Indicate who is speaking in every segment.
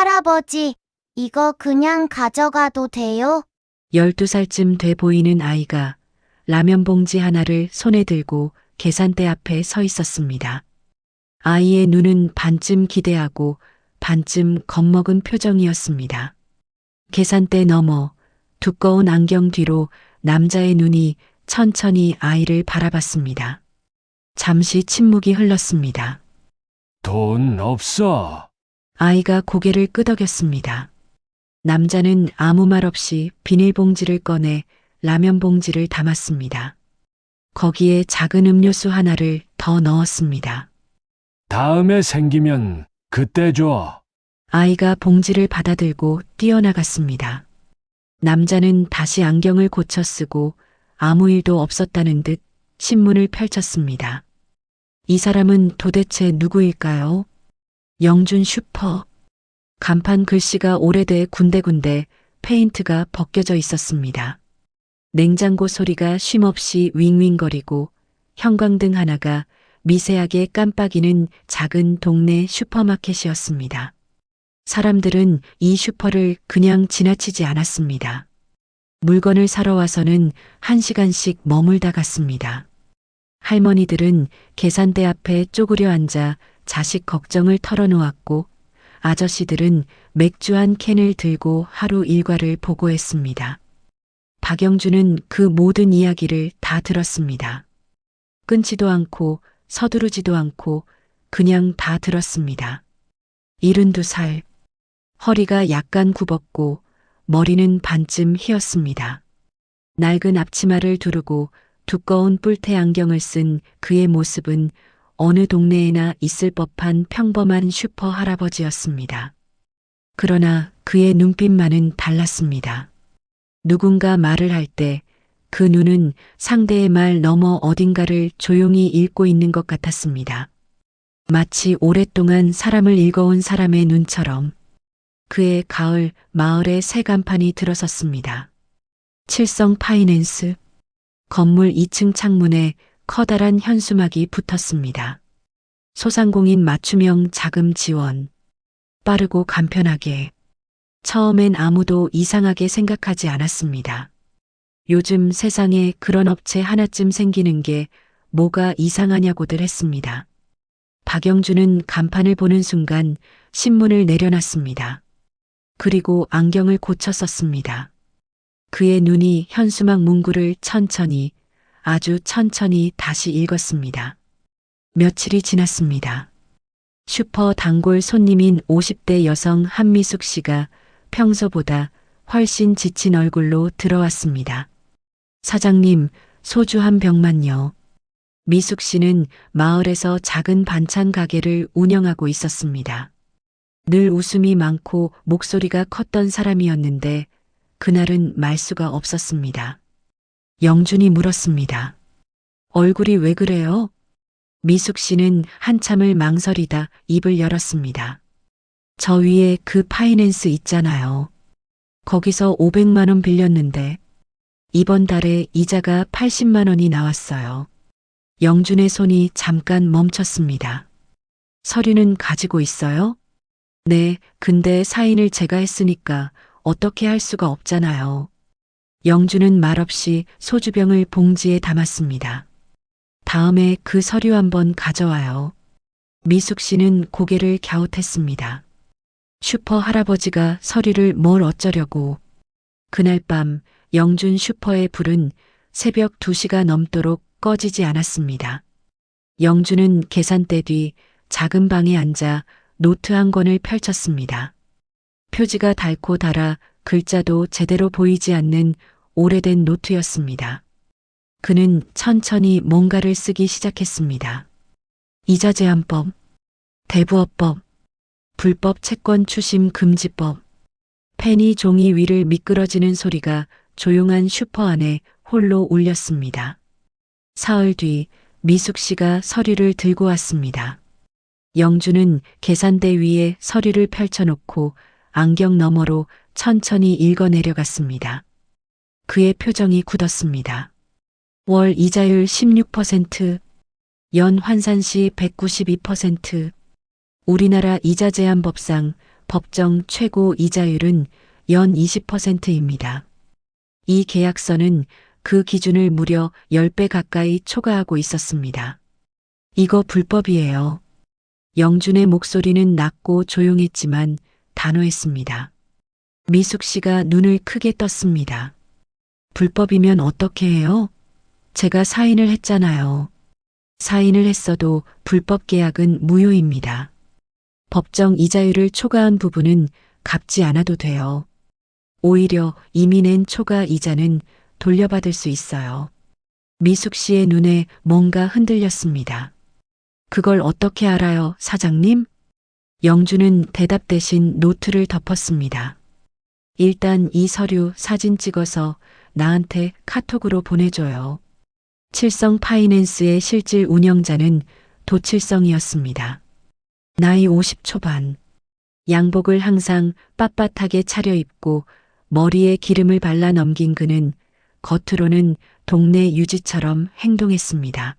Speaker 1: 할아버지, 이거 그냥 가져가도 돼요?
Speaker 2: 12살쯤 돼 보이는 아이가 라면 봉지 하나를 손에 들고 계산대 앞에 서 있었습니다. 아이의 눈은 반쯤 기대하고 반쯤 겁먹은 표정이었습니다. 계산대 너머 두꺼운 안경 뒤로 남자의 눈이 천천히 아이를 바라봤습니다. 잠시 침묵이 흘렀습니다.
Speaker 3: 돈 없어.
Speaker 2: 아이가 고개를 끄덕였습니다. 남자는 아무 말 없이 비닐봉지를 꺼내 라면 봉지를 담았습니다. 거기에 작은 음료수 하나를 더 넣었습니다.
Speaker 3: 다음에 생기면 그때 줘.
Speaker 2: 아이가 봉지를 받아들고 뛰어나갔습니다. 남자는 다시 안경을 고쳐 쓰고 아무 일도 없었다는 듯 신문을 펼쳤습니다. 이 사람은 도대체 누구일까요? 영준 슈퍼. 간판 글씨가 오래돼 군데군데 페인트가 벗겨져 있었습니다. 냉장고 소리가 쉼없이 윙윙거리고 형광등 하나가 미세하게 깜빡이는 작은 동네 슈퍼마켓이었습니다. 사람들은 이 슈퍼를 그냥 지나치지 않았습니다. 물건을 사러 와서는 1시간씩 머물다 갔습니다. 할머니들은 계산대 앞에 쪼그려 앉아 자식 걱정을 털어놓았고 아저씨들은 맥주 한 캔을 들고 하루 일과를 보고했습니다. 박영준은 그 모든 이야기를 다 들었습니다. 끊지도 않고 서두르지도 않고 그냥 다 들었습니다. 72살. 허리가 약간 굽었고 머리는 반쯤 휘었습니다. 낡은 앞치마를 두르고 두꺼운 뿔테 안경을 쓴 그의 모습은 어느 동네에나 있을 법한 평범한 슈퍼 할아버지였습니다. 그러나 그의 눈빛만은 달랐습니다. 누군가 말을 할 때 그 눈은 상대의 말 너머 어딘가를 조용히 읽고 있는 것 같았습니다. 마치 오랫동안 사람을 읽어온 사람의 눈처럼. 그의 가을 마을에 새 간판이 들어섰습니다. 칠성 파이낸스. 건물 2층 창문에 커다란 현수막이 붙었습니다. 소상공인 맞춤형 자금 지원. 빠르고 간편하게. 처음엔 아무도 이상하게 생각하지 않았습니다. 요즘 세상에 그런 업체 하나쯤 생기는 게 뭐가 이상하냐고들 했습니다. 박영준은 간판을 보는 순간 신문을 내려놨습니다. 그리고 안경을 고쳐 썼습니다. 그의 눈이 현수막 문구를 천천히, 아주 천천히 다시 읽었습니다. 며칠이 지났습니다. 슈퍼 단골 손님인 50대 여성 한미숙 씨가 평소보다 훨씬 지친 얼굴로 들어왔습니다. 사장님, 소주 한 병만요. 미숙 씨는 마을에서 작은 반찬 가게를 운영하고 있었습니다. 늘 웃음이 많고 목소리가 컸던 사람이었는데 그날은 말수가 없었습니다. 영준이 물었습니다. 얼굴이 왜 그래요? 미숙 씨는 한참을 망설이다 입을 열었습니다. 저 위에 그 파이낸스 있잖아요. 거기서 500만 원 빌렸는데 이번 달에 이자가 80만 원이 나왔어요. 영준의 손이 잠깐 멈췄습니다. 서류는 가지고 있어요? 네, 근데 사인을 제가 했으니까 어떻게 할 수가 없잖아요. 영준은 말없이 소주병을 봉지에 담았습니다. 다음에 그 서류 한번 가져와요. 미숙 씨는 고개를 갸웃했습니다. 슈퍼 할아버지가 서류를 뭘 어쩌려고. 그날 밤 영준 슈퍼의 불은 새벽 2시가 넘도록 꺼지지 않았습니다. 영준은 계산대 뒤 작은 방에 앉아 노트 한 권을 펼쳤습니다. 표지가 닳고 닳아 글자도 제대로 보이지 않는 오래된 노트였습니다. 그는 천천히 뭔가를 쓰기 시작했습니다. 이자 제한법, 대부업법, 불법 채권 추심 금지법. 펜이 종이 위를 미끄러지는 소리가 조용한 슈퍼 안에 홀로 울렸습니다. 사흘 뒤 미숙 씨가 서류를 들고 왔습니다. 영준은 계산대 위에 서류를 펼쳐놓고 안경 너머로 천천히 읽어내려갔습니다. 그의 표정이 굳었습니다. 월 이자율 16%, 연 환산시 192%. 우리나라 이자 제한 법상 법정 최고 이자율은 연 20%입니다. 이 계약서는 그 기준을 무려 10배 가까이 초과하고 있었습니다. 이거 불법이에요. 영준의 목소리는 낮고 조용했지만 단호했습니다. 미숙 씨가 눈을 크게 떴습니다. 불법이면 어떻게 해요? 제가 사인을 했잖아요. 사인을 했어도 불법 계약은 무효입니다. 법정 이자율을 초과한 부분은 갚지 않아도 돼요. 오히려 이미 낸 초과 이자는 돌려받을 수 있어요. 미숙 씨의 눈에 뭔가 흔들렸습니다. 그걸 어떻게 알아요, 사장님? 영주는 대답 대신 노트를 덮었습니다. 일단 이 서류 사진 찍어서 나한테 카톡으로 보내줘요. 칠성 파이낸스의 실질 운영자는 도칠성이었습니다. 나이 50 초반. 양복을 항상 빳빳하게 차려입고 머리에 기름을 발라 넘긴 그는 겉으로는 동네 유지처럼 행동했습니다.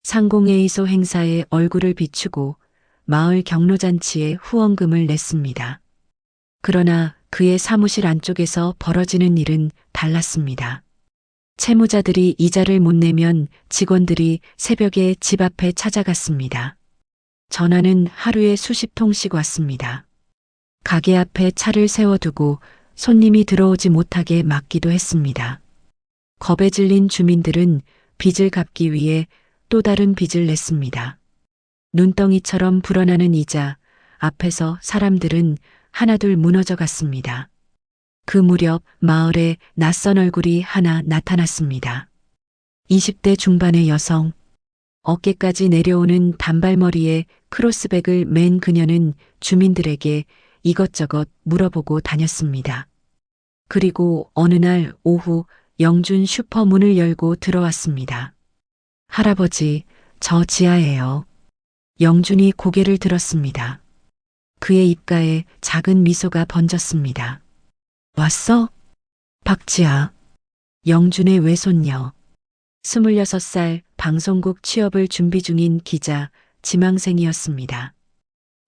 Speaker 2: 상공회의소 행사에 얼굴을 비추고 마을 경로잔치에 후원금을 냈습니다. 그러나 그의 사무실 안쪽에서 벌어지는 일은 달랐습니다. 채무자들이 이자를 못 내면 직원들이 새벽에 집 앞에 찾아갔습니다. 전화는 하루에 수십 통씩 왔습니다. 가게 앞에 차를 세워두고 손님이 들어오지 못하게 막기도 했습니다. 겁에 질린 주민들은 빚을 갚기 위해 또 다른 빚을 냈습니다. 눈덩이처럼 불어나는 이자 앞에서 사람들은 하나둘 무너져 갔습니다. 그 무렵 마을에 낯선 얼굴이 하나 나타났습니다. 20대 중반의 여성, 어깨까지 내려오는 단발머리에 크로스백을 맨 그녀는 주민들에게 이것저것 물어보고 다녔습니다. 그리고 어느 날 오후 영준 슈퍼 문을 열고 들어왔습니다. 할아버지, 저 지아예요. 영준이 고개를 들었습니다. 그의 입가에 작은 미소가 번졌습니다. 왔어? 박지아. 영준의 외손녀. 26살 방송국 취업을 준비 중인 기자, 지망생이었습니다.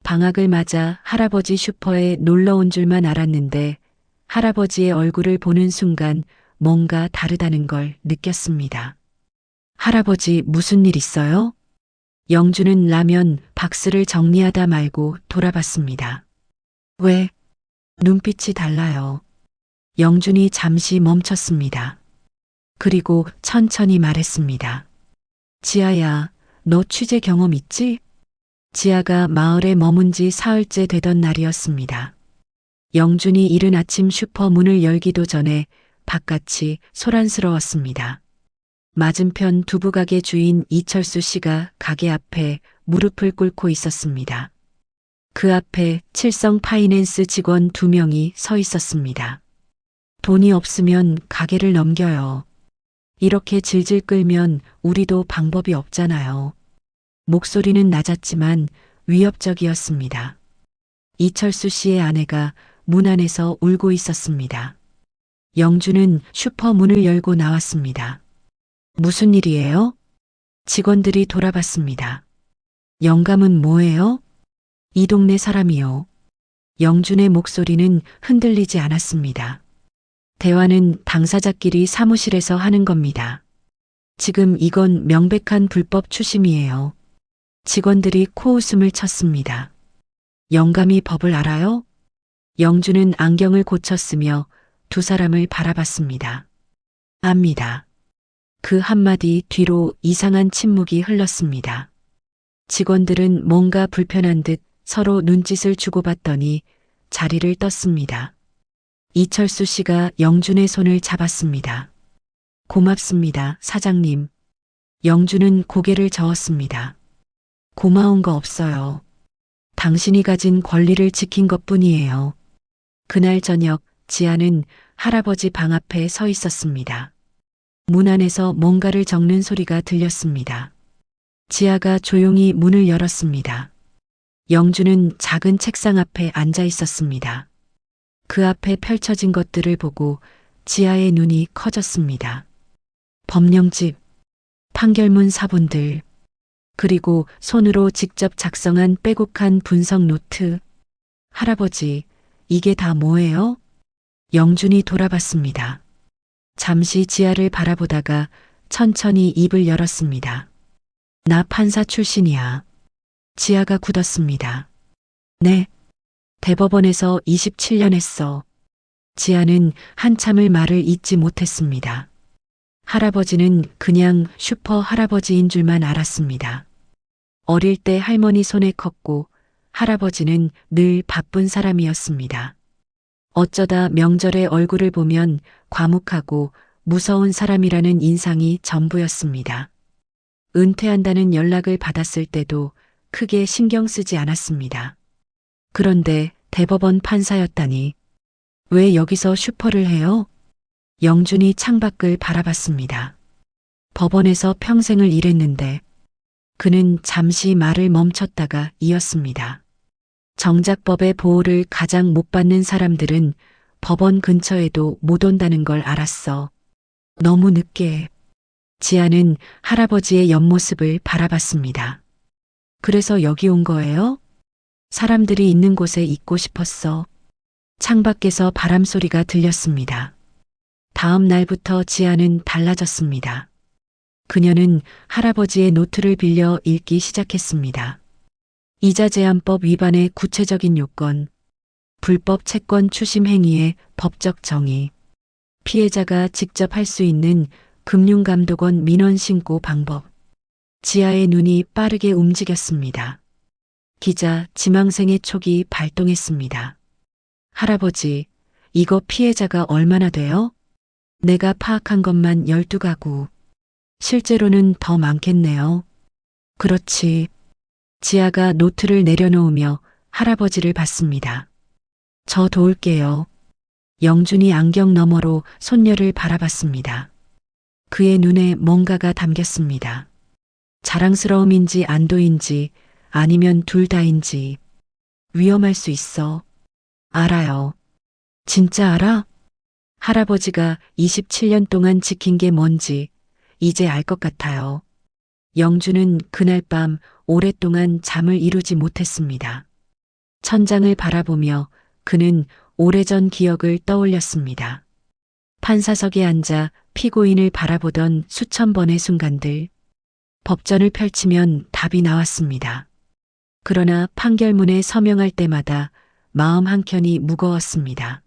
Speaker 2: 방학을 맞아 할아버지 슈퍼에 놀러 온 줄만 알았는데 할아버지의 얼굴을 보는 순간 뭔가 다르다는 걸 느꼈습니다. 할아버지 무슨 일 있어요? 영준은 라면 박스를 정리하다 말고 돌아봤습니다. 왜? 눈빛이 달라요. 영준이 잠시 멈췄습니다. 그리고 천천히 말했습니다. 지아야, 너 취재 경험 있지? 지아가 마을에 머문 지 사흘째 되던 날이었습니다. 영준이 이른 아침 슈퍼 문을 열기도 전에 바깥이 소란스러웠습니다. 맞은편 두부가게 주인 이철수 씨가 가게 앞에 무릎을 꿇고 있었습니다. 그 앞에 칠성 파이낸스 직원 2명이 서 있었습니다. 돈이 없으면 가게를 넘겨요. 이렇게 질질 끌면 우리도 방법이 없잖아요. 목소리는 낮았지만 위협적이었습니다. 이철수 씨의 아내가 문 안에서 울고 있었습니다. 영준은 슈퍼 문을 열고 나왔습니다. 무슨 일이에요? 직원들이 돌아봤습니다. 영감은 뭐예요? 이 동네 사람이요. 영준의 목소리는 흔들리지 않았습니다. 대화는 당사자끼리 사무실에서 하는 겁니다. 지금 이건 명백한 불법 추심이에요. 직원들이 코웃음을 쳤습니다. 영감이 법을 알아요? 영준은 안경을 고쳤으며 두 사람을 바라봤습니다. 압니다. 그 한마디 뒤로 이상한 침묵이 흘렀습니다. 직원들은 뭔가 불편한 듯 서로 눈짓을 주고받더니 자리를 떴습니다. 이철수 씨가 영준의 손을 잡았습니다. 고맙습니다, 사장님. 영준은 고개를 저었습니다. 고마운 거 없어요. 당신이 가진 권리를 지킨 것뿐이에요. 그날 저녁 지아는 할아버지 방 앞에 서 있었습니다. 문 안에서 뭔가를 적는 소리가 들렸습니다. 지아가 조용히 문을 열었습니다. 영준은 작은 책상 앞에 앉아 있었습니다. 그 앞에 펼쳐진 것들을 보고 지아의 눈이 커졌습니다. 법령집, 판결문 사본들, 그리고 손으로 직접 작성한 빼곡한 분석 노트. 할아버지, 이게 다 뭐예요? 영준이 돌아봤습니다. 잠시 지아를 바라보다가 천천히 입을 열었습니다. 나 판사 출신이야. 지아가 굳었습니다. 네. 대법원에서 27년 했어. 지아는 한참을 말을 잇지 못했습니다. 할아버지는 그냥 슈퍼 할아버지인 줄만 알았습니다. 어릴 때 할머니 손에 컸고 할아버지는 늘 바쁜 사람이었습니다. 어쩌다 명절에 얼굴을 보면 과묵하고 무서운 사람이라는 인상이 전부였습니다. 은퇴한다는 연락을 받았을 때도 크게 신경 쓰지 않았습니다. 그런데 대법원 판사였다니. 왜 여기서 슈퍼를 해요? 영준이 창밖을 바라봤습니다. 법원에서 평생을 일했는데 그는 잠시 말을 멈췄다가 이었습니다. 정작 법의 보호를 가장 못 받는 사람들은 법원 근처에도 못 온다는 걸 알았어. 너무 늦게. 지아는 할아버지의 옆모습을 바라봤습니다. 그래서 여기 온 거예요? 사람들이 있는 곳에 있고 싶었어. 창밖에서 바람 소리가 들렸습니다. 다음 날부터 지아는 달라졌습니다. 그녀는 할아버지의 노트를 빌려 읽기 시작했습니다. 이자 제한법 위반의 구체적인 요건, 불법 채권 추심 행위의 법적 정의, 피해자가 직접 할 수 있는 금융감독원 민원 신고 방법. 지아의 눈이 빠르게 움직였습니다. 기자 지망생의 촉이 발동했습니다. 할아버지, 이거 피해자가 얼마나 돼요? 내가 파악한 것만 12가구. 실제로는 더 많겠네요. 그렇지. 지아가 노트를 내려놓으며 할아버지를 봤습니다. 저 도울게요. 영준이 안경 너머로 손녀를 바라봤습니다. 그의 눈에 뭔가가 담겼습니다. 자랑스러움인지 안도인지 아니면 둘 다인지. 위험할 수 있어. 알아요. 진짜 알아? 할아버지가 27년 동안 지킨 게 뭔지 이제 알 것 같아요. 영준은 그날 밤 오랫동안 잠을 이루지 못했습니다. 천장을 바라보며 그는 오래전 기억을 떠올렸습니다. 판사석에 앉아 피고인을 바라보던 수천 번의 순간들. 법전을 펼치면 답이 나왔습니다. 그러나 판결문에 서명할 때마다 마음 한켠이 무거웠습니다.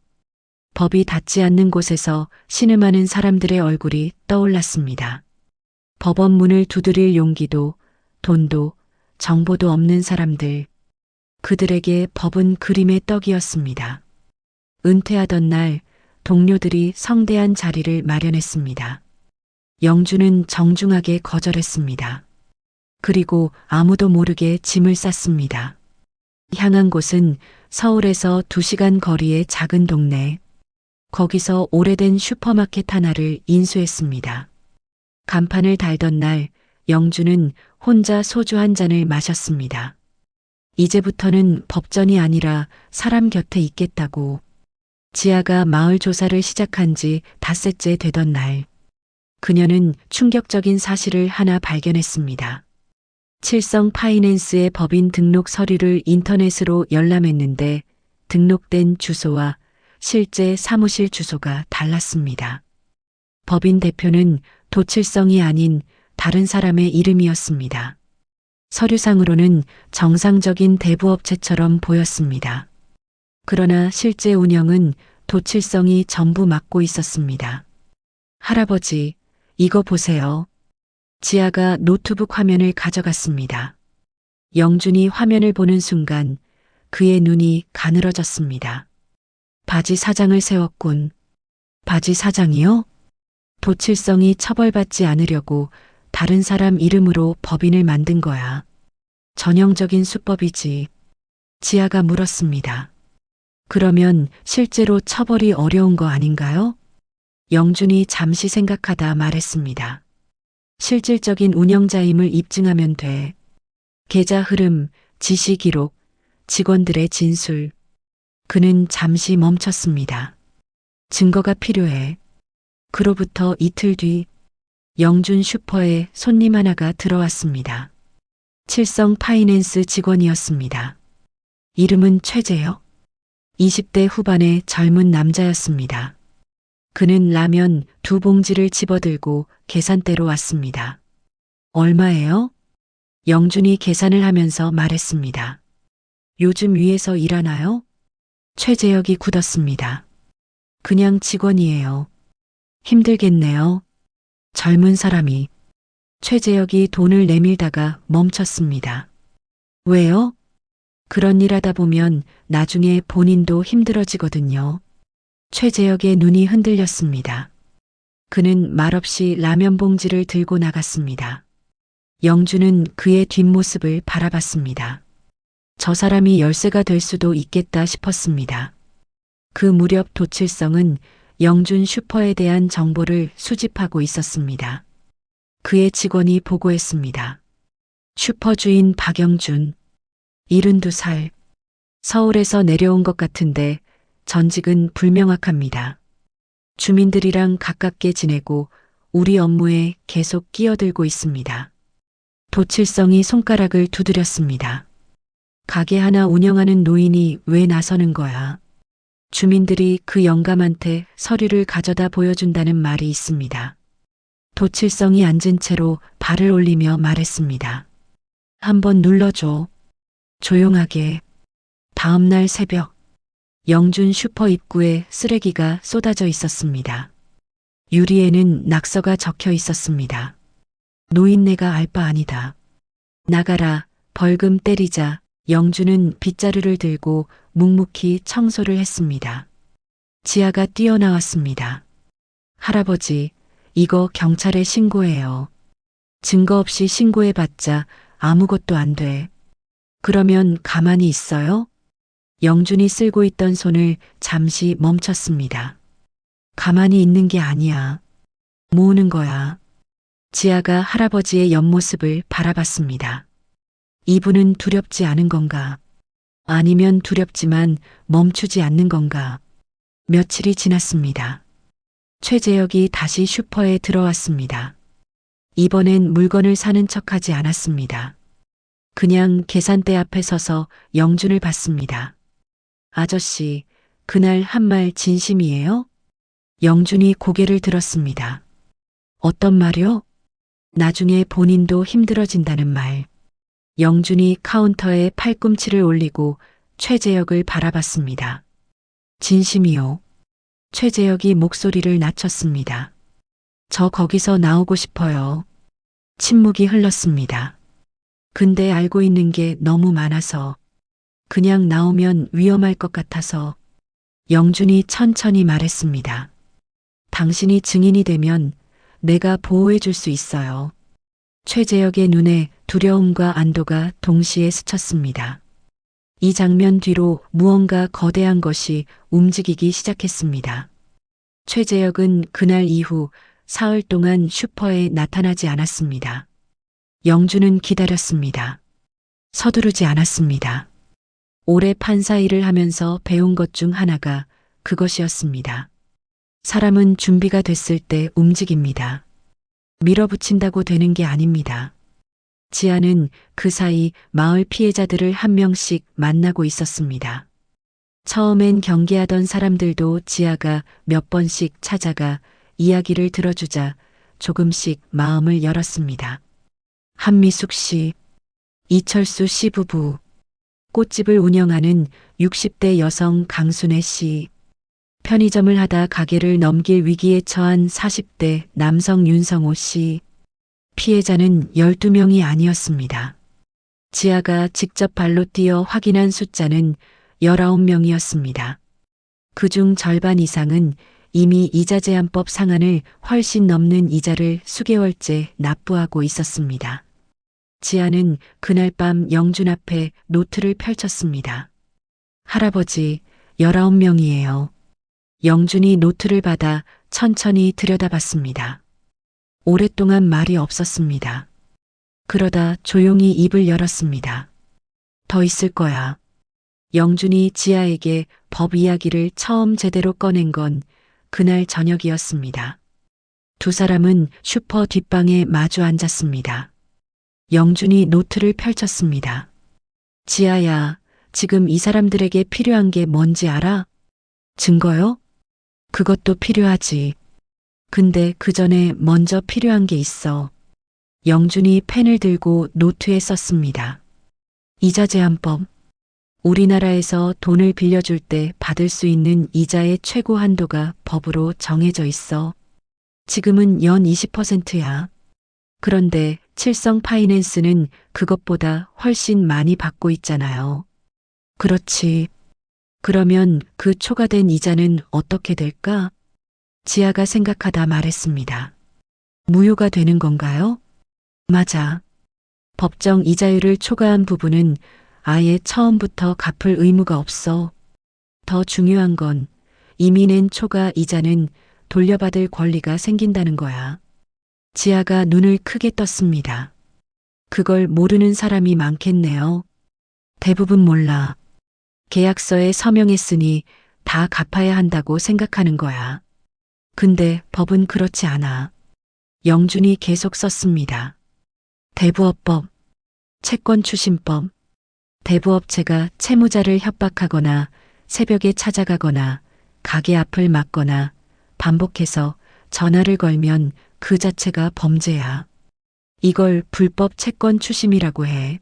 Speaker 2: 법이 닿지 않는 곳에서 신음하는 사람들의 얼굴이 떠올랐습니다. 법원 문을 두드릴 용기도, 돈도, 정보도 없는 사람들. 그들에게 법은 그림의 떡이었습니다. 은퇴하던 날 동료들이 성대한 자리를 마련했습니다. 영준은 정중하게 거절했습니다. 그리고 아무도 모르게 짐을 쌌습니다. 향한 곳은 서울에서 2시간 거리의 작은 동네. 거기서 오래된 슈퍼마켓 하나를 인수했습니다. 간판을 달던 날 영준은 혼자 소주 한 잔을 마셨습니다. 이제부터는 법전이 아니라 사람 곁에 있겠다고. 지아가 마을 조사를 시작한 지 닷새째 되던 날, 그녀는 충격적인 사실을 하나 발견했습니다. 칠성 파이낸스의 법인 등록 서류를 인터넷으로 열람했는데 등록된 주소와 실제 사무실 주소가 달랐습니다. 법인 대표는 도칠성이 아닌 다른 사람의 이름이었습니다. 서류상으로는 정상적인 대부업체처럼 보였습니다. 그러나 실제 운영은 도칠성이 전부 맡고 있었습니다. 할아버지, 이거 보세요. 지아가 노트북 화면을 가져갔습니다. 영준이 화면을 보는 순간 그의 눈이 가늘어졌습니다. 바지 사장을 세웠군. 바지 사장이요? 도칠성이 처벌받지 않으려고 다른 사람 이름으로 법인을 만든 거야. 전형적인 수법이지. 지아가 물었습니다. 그러면 실제로 처벌이 어려운 거 아닌가요? 영준이 잠시 생각하다 말했습니다. 실질적인 운영자임을 입증하면 돼. 계좌 흐름, 지시 기록, 직원들의 진술. 그는 잠시 멈췄습니다. 증거가 필요해. 그로부터 이틀 뒤 영준 슈퍼에 손님 하나가 들어왔습니다. 칠성 파이낸스 직원이었습니다. 이름은 최재혁. 20대 후반의 젊은 남자였습니다. 그는 라면 2봉지를 집어들고 계산대로 왔습니다. 얼마예요? 영준이 계산을 하면서 말했습니다. 요즘 위에서 일하나요? 최재혁이 굳었습니다. 그냥 직원이에요. 힘들겠네요. 젊은 사람이. 최재혁이 돈을 내밀다가 멈췄습니다. 왜요? 그런 일 하다 보면 나중에 본인도 힘들어지거든요. 최재혁의 눈이 흔들렸습니다. 그는 말없이 라면 봉지를 들고 나갔습니다. 영주는 그의 뒷모습을 바라봤습니다. 저 사람이 열쇠가 될 수도 있겠다 싶었습니다. 그 무렵 도칠성은 영준 슈퍼에 대한 정보를 수집하고 있었습니다. 그의 직원이 보고했습니다. 슈퍼 주인 박영준, 72살. 서울에서 내려온 것 같은데 전직은 불명확합니다. 주민들이랑 가깝게 지내고 우리 업무에 계속 끼어들고 있습니다. 도칠성이 손가락을 두드렸습니다. 가게 하나 운영하는 노인이 왜 나서는 거야? 주민들이 그 영감한테 서류를 가져다 보여준다는 말이 있습니다. 도칠성이 앉은 채로 발을 올리며 말했습니다. 한번 눌러줘. 조용하게. 다음 날 새벽, 영준 슈퍼 입구에 쓰레기가 쏟아져 있었습니다. 유리에는 낙서가 적혀 있었습니다. 노인네가 알 바 아니다. 나가라, 벌금 때리자. 영준은 빗자루를 들고 묵묵히 청소를 했습니다. 지아가 뛰어나왔습니다. 할아버지, 이거 경찰에 신고해요. 증거 없이 신고해봤자 아무것도 안 돼. 그러면 가만히 있어요? 영준이 쓸고 있던 손을 잠시 멈췄습니다. 가만히 있는 게 아니야. 모으는 거야. 지아가 할아버지의 옆모습을 바라봤습니다. 이분은 두렵지 않은 건가? 아니면 두렵지만 멈추지 않는 건가? 며칠이 지났습니다. 최재혁이 다시 슈퍼에 들어왔습니다. 이번엔 물건을 사는 척하지 않았습니다. 그냥 계산대 앞에 서서 영준을 봤습니다. 아저씨, 그날 한 말 진심이에요? 영준이 고개를 들었습니다. 어떤 말이요? 나중에 본인도 힘들어진다는 말. 영준이 카운터에 팔꿈치를 올리고 최재혁을 바라봤습니다. 진심이요. 최재혁이 목소리를 낮췄습니다. 저 거기서 나오고 싶어요. 침묵이 흘렀습니다. 근데 알고 있는 게 너무 많아서 그냥 나오면 위험할 것 같아서. 영준이 천천히 말했습니다. 당신이 증인이 되면 내가 보호해 줄 수 있어요. 최재혁의 눈에 두려움과 안도가 동시에 스쳤습니다. 이 장면 뒤로 무언가 거대한 것이 움직이기 시작했습니다. 최재혁은 그날 이후 사흘 동안 슈퍼에 나타나지 않았습니다. 영준은 기다렸습니다. 서두르지 않았습니다. 오래 판사 일을 하면서 배운 것 중 하나가 그것이었습니다. 사람은 준비가 됐을 때 움직입니다. 밀어붙인다고 되는 게 아닙니다. 지아는 그 사이 마을 피해자들을 한 명씩 만나고 있었습니다. 처음엔 경계하던 사람들도 지아가 몇 번씩 찾아가 이야기를 들어주자 조금씩 마음을 열었습니다. 한미숙 씨, 이철수 씨 부부, 꽃집을 운영하는 60대 여성 강순애 씨, 편의점을 하다 가게를 넘길 위기에 처한 40대 남성 윤성호 씨. 피해자는 12명이 아니었습니다. 지아가 직접 발로 뛰어 확인한 숫자는 19명이었습니다. 그중 절반 이상은 이미 이자제한법 상한을 훨씬 넘는 이자를 수개월째 납부하고 있었습니다. 지아는 그날 밤 영준 앞에 노트를 펼쳤습니다. 할아버지, 19명이에요. 영준이 노트를 받아 천천히 들여다봤습니다. 오랫동안 말이 없었습니다. 그러다 조용히 입을 열었습니다. 더 있을 거야. 영준이 지아에게 법 이야기를 처음 제대로 꺼낸 건 그날 저녁이었습니다. 두 사람은 슈퍼 뒷방에 마주 앉았습니다. 영준이 노트를 펼쳤습니다. 지아야, 지금 이 사람들에게 필요한 게 뭔지 알아? 증거요? 그것도 필요하지. 근데 그 전에 먼저 필요한 게 있어. 영준이 펜을 들고 노트에 썼습니다. 이자 제한법. 우리나라에서 돈을 빌려줄 때 받을 수 있는 이자의 최고 한도가 법으로 정해져 있어. 지금은 연 20%야. 그런데 칠성 파이낸스는 그것보다 훨씬 많이 받고 있잖아요. 그렇지. 그러면 그 초과된 이자는 어떻게 될까? 지아가 생각하다 말했습니다. 무효가 되는 건가요? 맞아. 법정 이자율을 초과한 부분은 아예 처음부터 갚을 의무가 없어. 더 중요한 건 이미 낸 초과 이자는 돌려받을 권리가 생긴다는 거야. 지아가 눈을 크게 떴습니다. 그걸 모르는 사람이 많겠네요. 대부분 몰라. 계약서에 서명했으니 다 갚아야 한다고 생각하는 거야. 근데 법은 그렇지 않아. 영준이 계속 썼습니다. 대부업법, 채권추심법, 대부업체가 채무자를 협박하거나 새벽에 찾아가거나 가게 앞을 막거나 반복해서 전화를 걸면 그 자체가 범죄야. 이걸 불법 채권 추심이라고 해.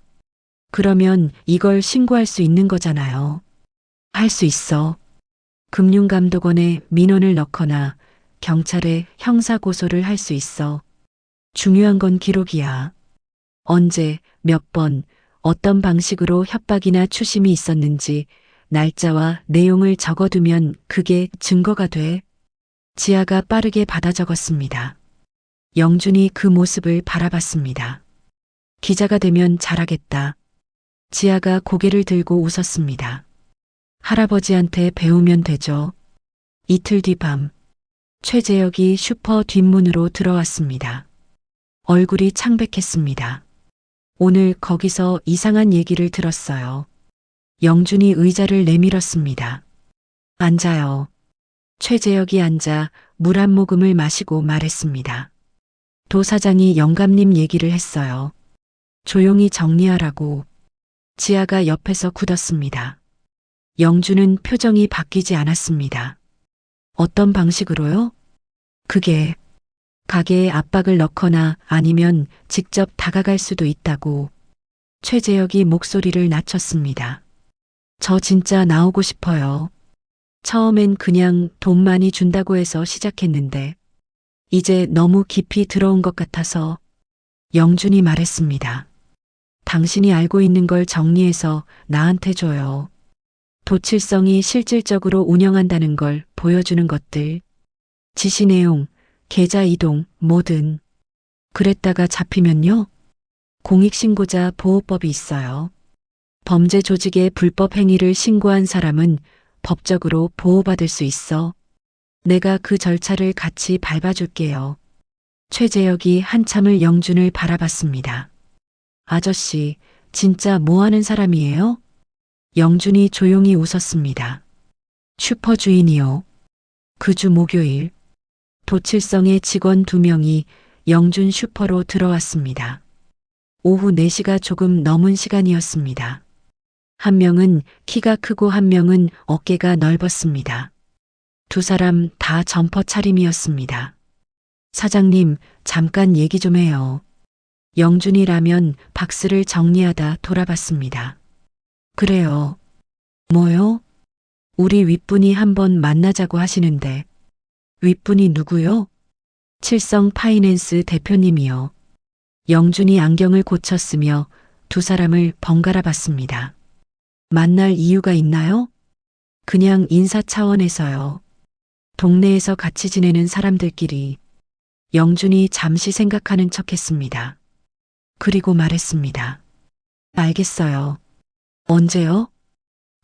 Speaker 2: 그러면 이걸 신고할 수 있는 거잖아요. 할 수 있어. 금융감독원에 민원을 넣거나 경찰에 형사고소를 할 수 있어. 중요한 건 기록이야. 언제, 몇 번, 어떤 방식으로 협박이나 추심이 있었는지 날짜와 내용을 적어두면 그게 증거가 돼. 지아가 빠르게 받아 적었습니다. 영준이 그 모습을 바라봤습니다. 기자가 되면 잘하겠다. 지아가 고개를 들고 웃었습니다. 할아버지한테 배우면 되죠. 이틀 뒤 밤, 최재혁이 슈퍼 뒷문으로 들어왔습니다. 얼굴이 창백했습니다. 오늘 거기서 이상한 얘기를 들었어요. 영준이 의자를 내밀었습니다. 앉아요. 최재혁이 앉아 물 한 모금을 마시고 말했습니다. 도 사장이 영감님 얘기를 했어요. 조용히 정리하라고. 지아가 옆에서 굳었습니다. 영준은 표정이 바뀌지 않았습니다. 어떤 방식으로요? 그게 가게에 압박을 넣거나 아니면 직접 다가갈 수도 있다고. 최재혁이 목소리를 낮췄습니다. 저 진짜 나오고 싶어요. 처음엔 그냥 돈 많이 준다고 해서 시작했는데 이제 너무 깊이 들어온 것 같아서. 영준이 말했습니다. 당신이 알고 있는 걸 정리해서 나한테 줘요. 도칠성이 실질적으로 운영한다는 걸 보여주는 것들. 지시 내용, 계좌 이동, 뭐든. 그랬다가 잡히면요? 공익신고자 보호법이 있어요. 범죄 조직의 불법 행위를 신고한 사람은 법적으로 보호받을 수 있어. 내가 그 절차를 같이 밟아줄게요. 최재혁이 한참을 영준을 바라봤습니다. 아저씨, 진짜 뭐 하는 사람이에요? 영준이 조용히 웃었습니다. 슈퍼 주인이요. 그 주 목요일, 도칠성의 직원 2명이 영준 슈퍼로 들어왔습니다. 오후 4시가 조금 넘은 시간이었습니다. 한 명은 키가 크고 한 명은 어깨가 넓었습니다. 두 사람 다 점퍼 차림이었습니다. 사장님, 잠깐 얘기 좀 해요. 영준이라면 박스를 정리하다 돌아봤습니다. 그래요. 뭐요? 우리 윗분이 한번 만나자고 하시는데. 윗분이 누구요? 칠성 파이낸스 대표님이요. 영준이 안경을 고쳤으며 두 사람을 번갈아 봤습니다. 만날 이유가 있나요? 그냥 인사 차원에서요. 동네에서 같이 지내는 사람들끼리. 영준이 잠시 생각하는 척했습니다. 그리고 말했습니다. 알겠어요. 언제요?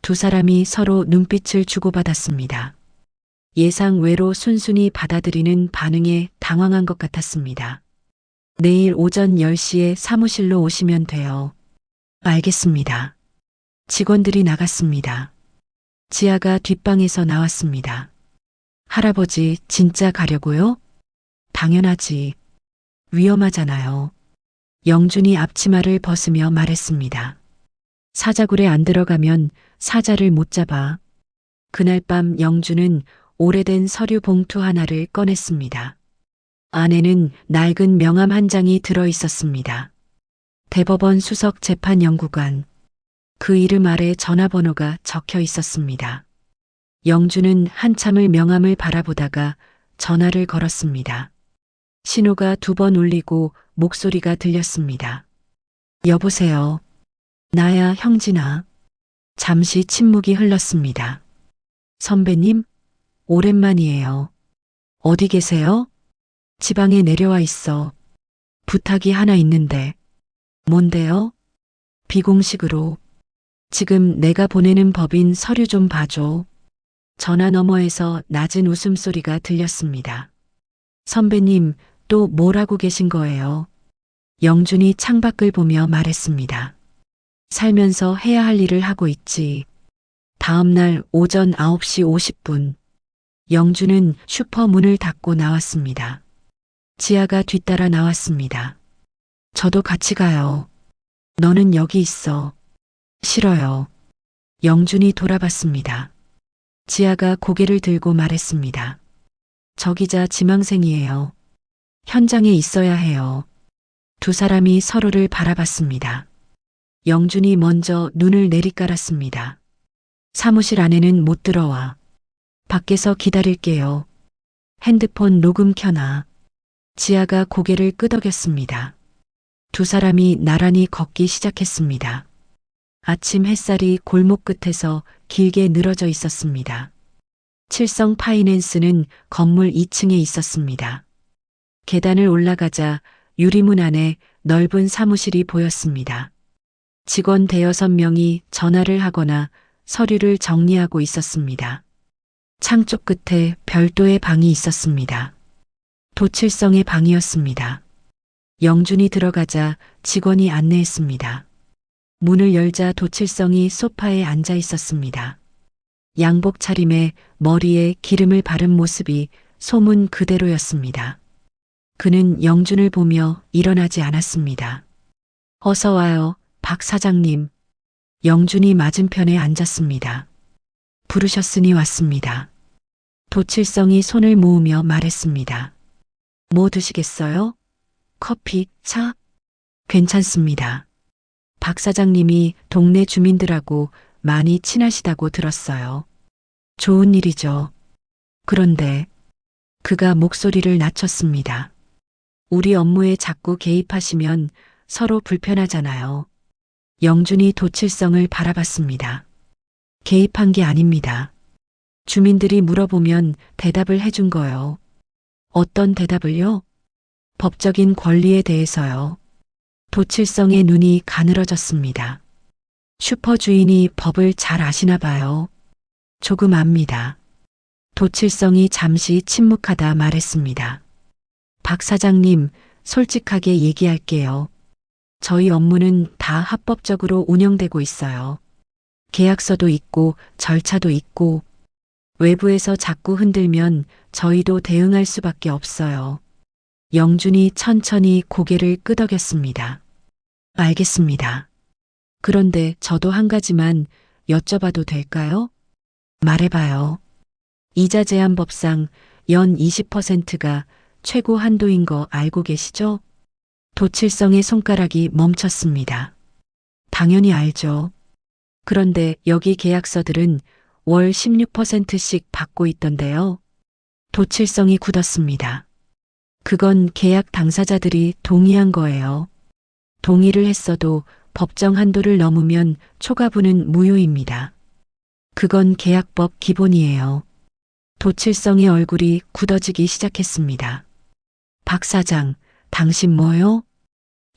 Speaker 2: 두 사람이 서로 눈빛을 주고받았습니다. 예상 외로 순순히 받아들이는 반응에 당황한 것 같았습니다. 내일 오전 10시에 사무실로 오시면 돼요. 알겠습니다. 직원들이 나갔습니다. 지아가 뒷방에서 나왔습니다. 할아버지 진짜 가려고요? 당연하지. 위험하잖아요. 영준이 앞치마를 벗으며 말했습니다. 사자굴에 안 들어가면 사자를 못 잡아. 그날 밤 영주는 오래된 서류 봉투 하나를 꺼냈습니다. 안에는 낡은 명함 한 장이 들어 있었습니다. 대법원 수석 재판 연구관. 그 이름 아래 전화번호가 적혀 있었습니다. 영주는 한참을 명함을 바라보다가 전화를 걸었습니다. 신호가 2번 울리고 목소리가 들렸습니다. 여보세요. 나야, 형진아. 잠시 침묵이 흘렀습니다. 선배님, 오랜만이에요. 어디 계세요? 지방에 내려와 있어. 부탁이 하나 있는데. 뭔데요? 비공식으로. 지금 내가 보내는 법인 서류 좀 봐줘. 전화 너머에서 낮은 웃음소리가 들렸습니다. 선배님, 또 뭘 하고 계신 거예요? 영준이 창밖을 보며 말했습니다. 살면서 해야 할 일을 하고 있지. 다음 날 오전 9시 50분. 영준은 슈퍼 문을 닫고 나왔습니다. 지아가 뒤따라 나왔습니다. 저도 같이 가요. 너는 여기 있어. 싫어요. 영준이 돌아봤습니다. 지아가 고개를 들고 말했습니다. 저 기자 지망생이에요. 현장에 있어야 해요. 2 사람이 서로를 바라봤습니다. 영준이 먼저 눈을 내리깔았습니다. 사무실 안에는 못 들어와. 밖에서 기다릴게요. 핸드폰 녹음 켜놔. 지아가 고개를 끄덕였습니다. 2 사람이 나란히 걷기 시작했습니다. 아침 햇살이 골목 끝에서 길게 늘어져 있었습니다. 칠성 파이낸스는 건물 2층에 있었습니다. 계단을 올라가자 유리문 안에 넓은 사무실이 보였습니다. 직원 5-6명이 전화를 하거나 서류를 정리하고 있었습니다. 창 쪽 끝에 별도의 방이 있었습니다. 도칠성의 방이었습니다. 영준이 들어가자 직원이 안내했습니다. 문을 열자 도칠성이 소파에 앉아 있었습니다. 양복 차림에 머리에 기름을 바른 모습이 소문 그대로였습니다. 그는 영준을 보며 일어나지 않았습니다. 어서 와요, 박 사장님. 영준이 맞은편에 앉았습니다. 부르셨으니 왔습니다. 도칠성이 손을 모으며 말했습니다. 뭐 드시겠어요? 커피, 차? 괜찮습니다. 박 사장님이 동네 주민들하고 많이 친하시다고 들었어요. 좋은 일이죠. 그런데 그가 목소리를 낮췄습니다. 우리 업무에 자꾸 개입하시면 서로 불편하잖아요. 영준이 도칠성을 바라봤습니다. 개입한 게 아닙니다. 주민들이 물어보면 대답을 해준 거요. 어떤 대답을요? 법적인 권리에 대해서요. 도칠성의 눈이 가늘어졌습니다. 슈퍼 주인이 법을 잘 아시나 봐요. 조금 압니다. 도칠성이 잠시 침묵하다 말했습니다. 박 사장님, 솔직하게 얘기할게요. 저희 업무는 다 합법적으로 운영되고 있어요. 계약서도 있고 절차도 있고 외부에서 자꾸 흔들면 저희도 대응할 수밖에 없어요. 영준이 천천히 고개를 끄덕였습니다. 알겠습니다. 그런데 저도 한 가지만 여쭤봐도 될까요? 말해봐요. 이자 제한 법상 연 20%가 최고 한도인 거 알고 계시죠? 도칠성의 손가락이 멈췄습니다. 당연히 알죠. 그런데 여기 계약서들은 월 16%씩 받고 있던데요. 도칠성이 굳었습니다. 그건 계약 당사자들이 동의한 거예요. 동의를 했어도 법정 한도를 넘으면 초과분은 무효입니다. 그건 계약법 기본이에요. 도칠성의 얼굴이 굳어지기 시작했습니다. 박 사장, 당신 뭐요?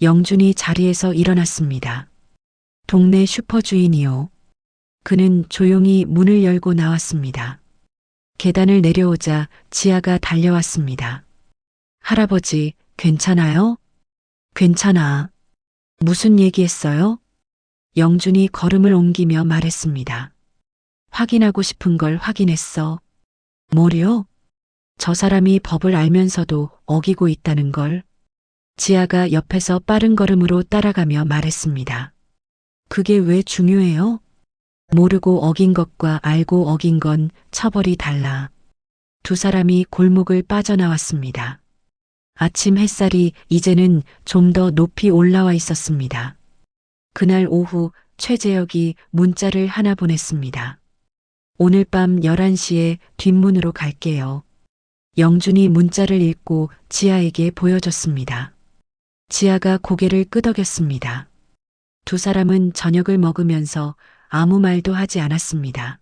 Speaker 2: 영준이 자리에서 일어났습니다. 동네 슈퍼 주인이요. 그는 조용히 문을 열고 나왔습니다. 계단을 내려오자 지아가 달려왔습니다. 할아버지, 괜찮아요? 괜찮아. 무슨 얘기했어요? 영준이 걸음을 옮기며 말했습니다. 확인하고 싶은 걸 확인했어. 뭐요? 저 사람이 법을 알면서도 어기고 있다는 걸. 지아가 옆에서 빠른 걸음으로 따라가며 말했습니다. 그게 왜 중요해요? 모르고 어긴 것과 알고 어긴 건 처벌이 달라. 두 사람이 골목을 빠져나왔습니다. 아침 햇살이 이제는 좀 더 높이 올라와 있었습니다. 그날 오후 최재혁이 문자를 하나 보냈습니다. 오늘 밤 11시에 뒷문으로 갈게요. 영준이 문자를 읽고 지아에게 보여줬습니다. 지아가 고개를 끄덕였습니다. 두 사람은 저녁을 먹으면서 아무 말도 하지 않았습니다.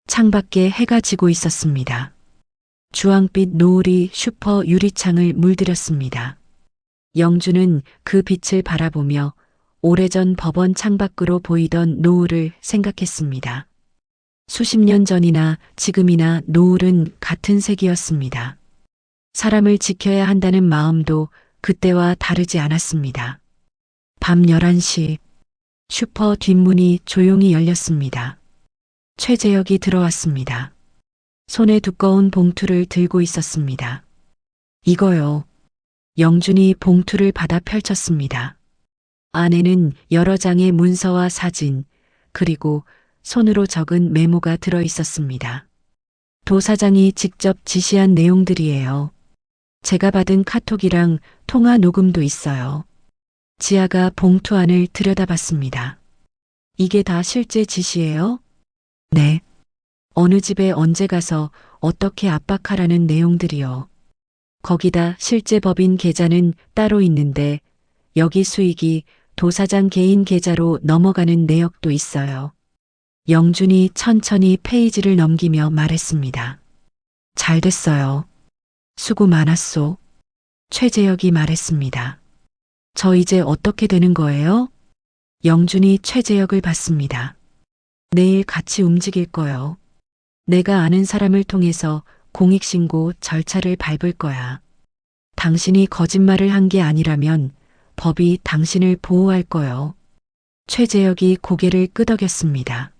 Speaker 2: 창밖에 해가 지고 있었습니다. 주황빛 노을이 슈퍼 유리창을 물들였습니다. 영주는 그 빛을 바라보며 오래전 법원 창밖으로 보이던 노을을 생각했습니다. 수십 년 전이나 지금이나 노을은 같은 색이었습니다. 사람을 지켜야 한다는 마음도 그때와 다르지 않았습니다. 밤 11시 슈퍼 뒷문이 조용히 열렸습니다. 최재혁이 들어왔습니다. 손에 두꺼운 봉투를 들고 있었습니다. 이거요. 영준이 봉투를 받아 펼쳤습니다. 안에는 여러 장의 문서와 사진, 그리고 손으로 적은 메모가 들어 있었습니다. 도사장이 직접 지시한 내용들이에요. 제가 받은 카톡이랑 통화 녹음도 있어요. 지아가 봉투 안을 들여다봤습니다. 이게 다 실제 지시예요? 네. 어느 집에 언제 가서 어떻게 압박하라는 내용들이요. 거기다 실제 법인 계좌는 따로 있는데 여기 수익이 도사장 개인 계좌로 넘어가는 내역도 있어요. 영준이 천천히 페이지를 넘기며 말했습니다. 잘 됐어요. 수고 많았소. 최재혁이 말했습니다. 저 이제 어떻게 되는 거예요? 영준이 최재혁을 봤습니다. 내일 같이 움직일 거요. 내가 아는 사람을 통해서 공익신고 절차를 밟을 거야. 당신이 거짓말을 한 게 아니라면 법이 당신을 보호할 거요. 최재혁이 고개를 끄덕였습니다.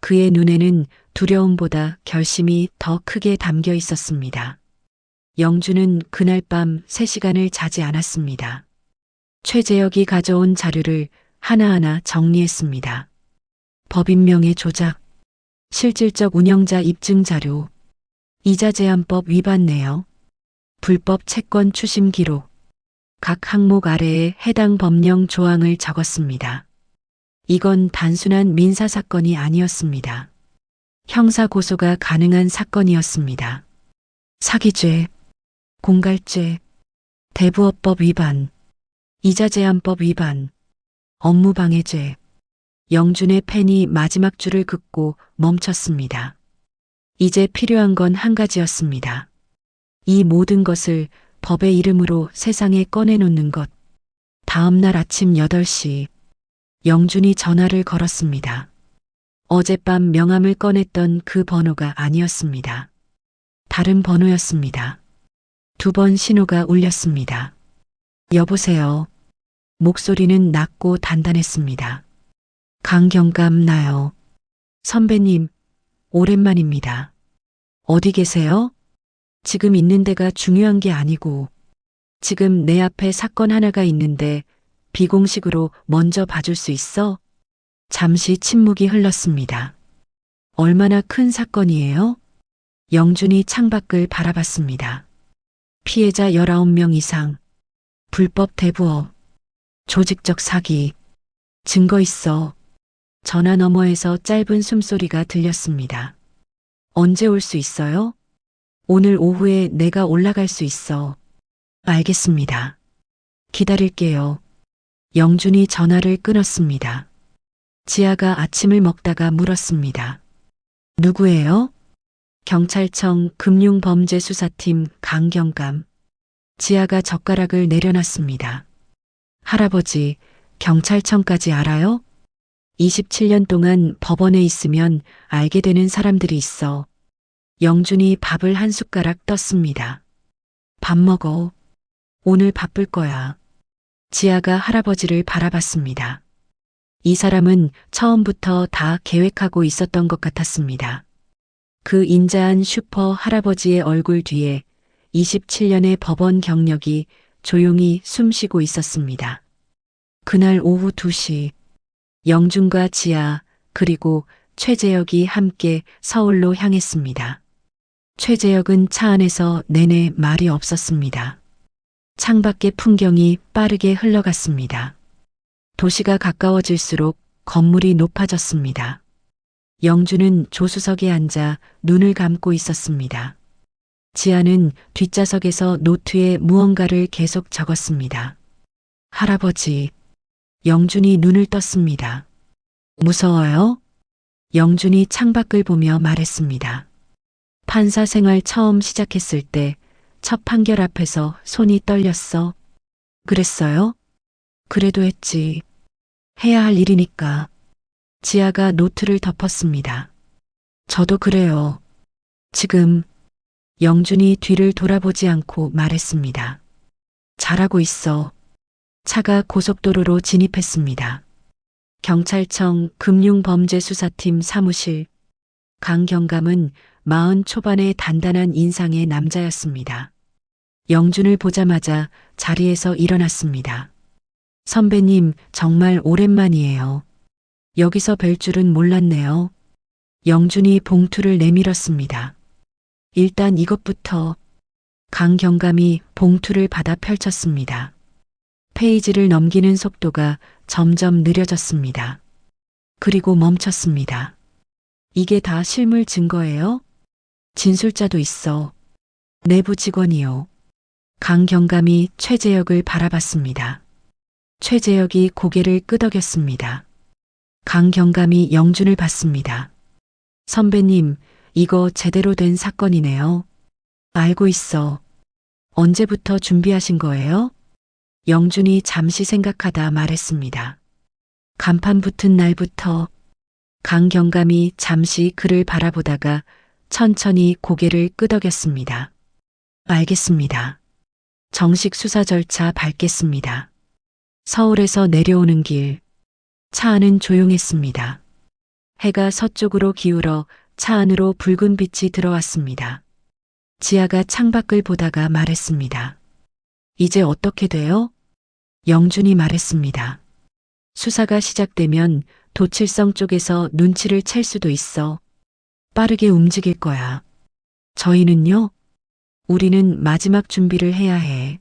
Speaker 2: 그의 눈에는 두려움보다 결심이 더 크게 담겨 있었습니다. 영주는 그날 밤 3시간을 자지 않았습니다. 최재혁이 가져온 자료를 하나하나 정리했습니다. 법인명의 조작, 실질적 운영자 입증 자료, 이자 제한법 위반 내역, 불법 채권 추심 기록, 각 항목 아래에 해당 법령 조항을 적었습니다. 이건 단순한 민사 사건이 아니었습니다. 형사 고소가 가능한 사건이었습니다. 사기죄, 공갈죄, 대부업법 위반, 이자 제한법 위반, 업무방해죄. 영준의 펜이 마지막 줄을 긋고 멈췄습니다. 이제 필요한 건 한 가지였습니다. 이 모든 것을 법의 이름으로 세상에 꺼내놓는 것. 다음 날 아침 8시 영준이 전화를 걸었습니다. 어젯밤 명함을 꺼냈던 그 번호가 아니었습니다. 다른 번호였습니다. 2번 신호가 울렸습니다. 여보세요. 목소리는 낮고 단단했습니다. 강경감 나요. 선배님, 오랜만입니다. 어디 계세요? 지금 있는 데가 중요한 게 아니고, 지금 내 앞에 사건 하나가 있는데 비공식으로 먼저 봐줄 수 있어? 잠시 침묵이 흘렀습니다. 얼마나 큰 사건이에요? 영준이 창밖을 바라봤습니다. 피해자 19명 이상, 불법 대부업, 조직적 사기, 증거 있어. 전화 너머에서 짧은 숨소리가 들렸습니다. 언제 올 수 있어요? 오늘 오후에 내가 올라갈 수 있어. 알겠습니다. 기다릴게요. 영준이 전화를 끊었습니다. 지아가 아침을 먹다가 물었습니다. 누구예요? 경찰청 금융범죄수사팀 강경감. 지아가 젓가락을 내려놨습니다. 할아버지, 경찰청까지 알아요? 27년 동안 법원에 있으면 알게 되는 사람들이 있어. 영준이 밥을 한 숟가락 떴습니다. 밥 먹어. 오늘 바쁠 거야. 지아가 할아버지를 바라봤습니다. 이 사람은 처음부터 다 계획하고 있었던 것 같았습니다. 그 인자한 슈퍼 할아버지의 얼굴 뒤에 27년의 법원 경력이 조용히 숨쉬고 있었습니다. 그날 오후 2시 영준과 지아 그리고 최재혁이 함께 서울로 향했습니다. 최재혁은 차 안에서 내내 말이 없었습니다. 창밖의 풍경이 빠르게 흘러갔습니다. 도시가 가까워질수록 건물이 높아졌습니다. 영준은 조수석에 앉아 눈을 감고 있었습니다. 지아는 뒷좌석에서 노트에 무언가를 계속 적었습니다. 할아버지. 영준이 눈을 떴습니다. 무서워요? 영준이 창밖을 보며 말했습니다. 판사 생활 처음 시작했을 때 첫 판결 앞에서 손이 떨렸어. 그랬어요? 그래도 했지. 해야 할 일이니까. 지아가 노트를 덮었습니다. 저도 그래요. 지금 영준이 뒤를 돌아보지 않고 말했습니다. 잘하고 있어. 차가 고속도로로 진입했습니다. 경찰청 금융범죄수사팀 사무실. 강경감은 40 초반의 단단한 인상의 남자였습니다. 영준을 보자마자 자리에서 일어났습니다. 선배님, 정말 오랜만이에요. 여기서 뵐 줄은 몰랐네요. 영준이 봉투를 내밀었습니다. 일단 이것부터. 강경감이 봉투를 받아 펼쳤습니다. 페이지를 넘기는 속도가 점점 느려졌습니다. 그리고 멈췄습니다. 이게 다 실물 증거예요? 진술자도 있어. 내부 직원이요. 강경감이 최재혁을 바라봤습니다. 최재혁이 고개를 끄덕였습니다. 강경감이 영준을 봤습니다. 선배님, 이거 제대로 된 사건이네요. 알고 있어. 언제부터 준비하신 거예요? 영준이 잠시 생각하다 말했습니다. 간판 붙은 날부터. 강경감이 잠시 그를 바라보다가 천천히 고개를 끄덕였습니다. 알겠습니다. 정식 수사 절차 밟겠습니다. 서울에서 내려오는 길. 차 안은 조용했습니다. 해가 서쪽으로 기울어 차 안으로 붉은 빛이 들어왔습니다. 지아가 창밖을 보다가 말했습니다. 이제 어떻게 돼요? 영준이 말했습니다. 수사가 시작되면 도칠성 쪽에서 눈치를 챌 수도 있어. 빠르게 움직일 거야. 저희는요? 우리는 마지막 준비를 해야 해.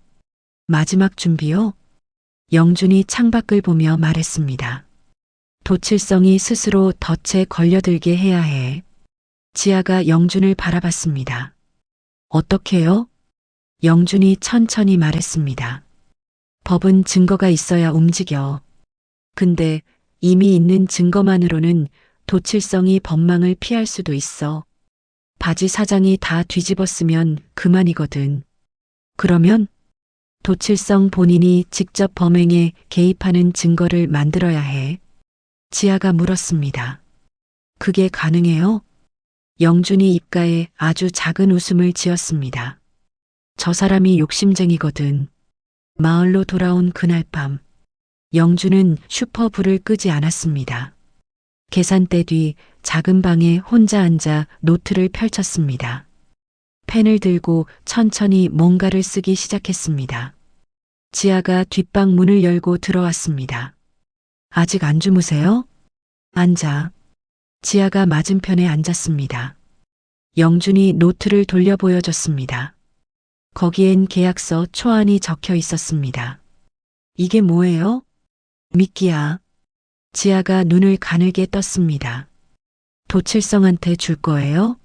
Speaker 2: 마지막 준비요? 영준이 창밖을 보며 말했습니다. 도칠성이 스스로 덫에 걸려들게 해야 해. 지아가 영준을 바라봤습니다. 어떻게요? 영준이 천천히 말했습니다. 법은 증거가 있어야 움직여. 근데 이미 있는 증거만으로는 도칠성이 법망을 피할 수도 있어. 바지 사장이 다 뒤집었으면 그만이거든. 그러면 도칠성 본인이 직접 범행에 개입하는 증거를 만들어야 해. 지아가 물었습니다. 그게 가능해요? 영준이 입가에 아주 작은 웃음을 지었습니다. 저 사람이 욕심쟁이거든. 마을로 돌아온 그날 밤. 영준은 슈퍼불을 끄지 않았습니다. 계산대 뒤 작은 방에 혼자 앉아 노트를 펼쳤습니다. 펜을 들고 천천히 뭔가를 쓰기 시작했습니다. 지아가 뒷방 문을 열고 들어왔습니다. 아직 안 주무세요? 앉아. 지아가 맞은편에 앉았습니다. 영준이 노트를 돌려 보여줬습니다. 거기엔 계약서 초안이 적혀 있었습니다. 이게 뭐예요? 미끼야. 지아가 눈을 가늘게 떴습니다. 도칠성한테 줄 거예요?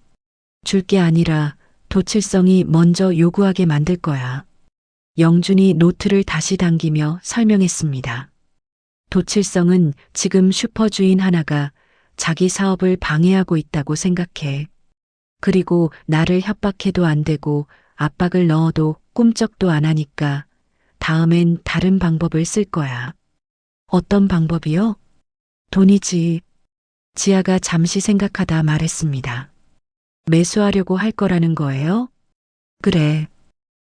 Speaker 2: 줄 게 아니라 도칠성이 먼저 요구하게 만들 거야. 영준이 노트를 다시 당기며 설명했습니다. 도칠성은 지금 슈퍼 주인 하나가 자기 사업을 방해하고 있다고 생각해. 그리고 나를 협박해도 안 되고 압박을 넣어도 꿈쩍도 안 하니까 다음엔 다른 방법을 쓸 거야. 어떤 방법이요? 돈이지. 지아가 잠시 생각하다 말했습니다. 매수하려고 할 거라는 거예요? 그래.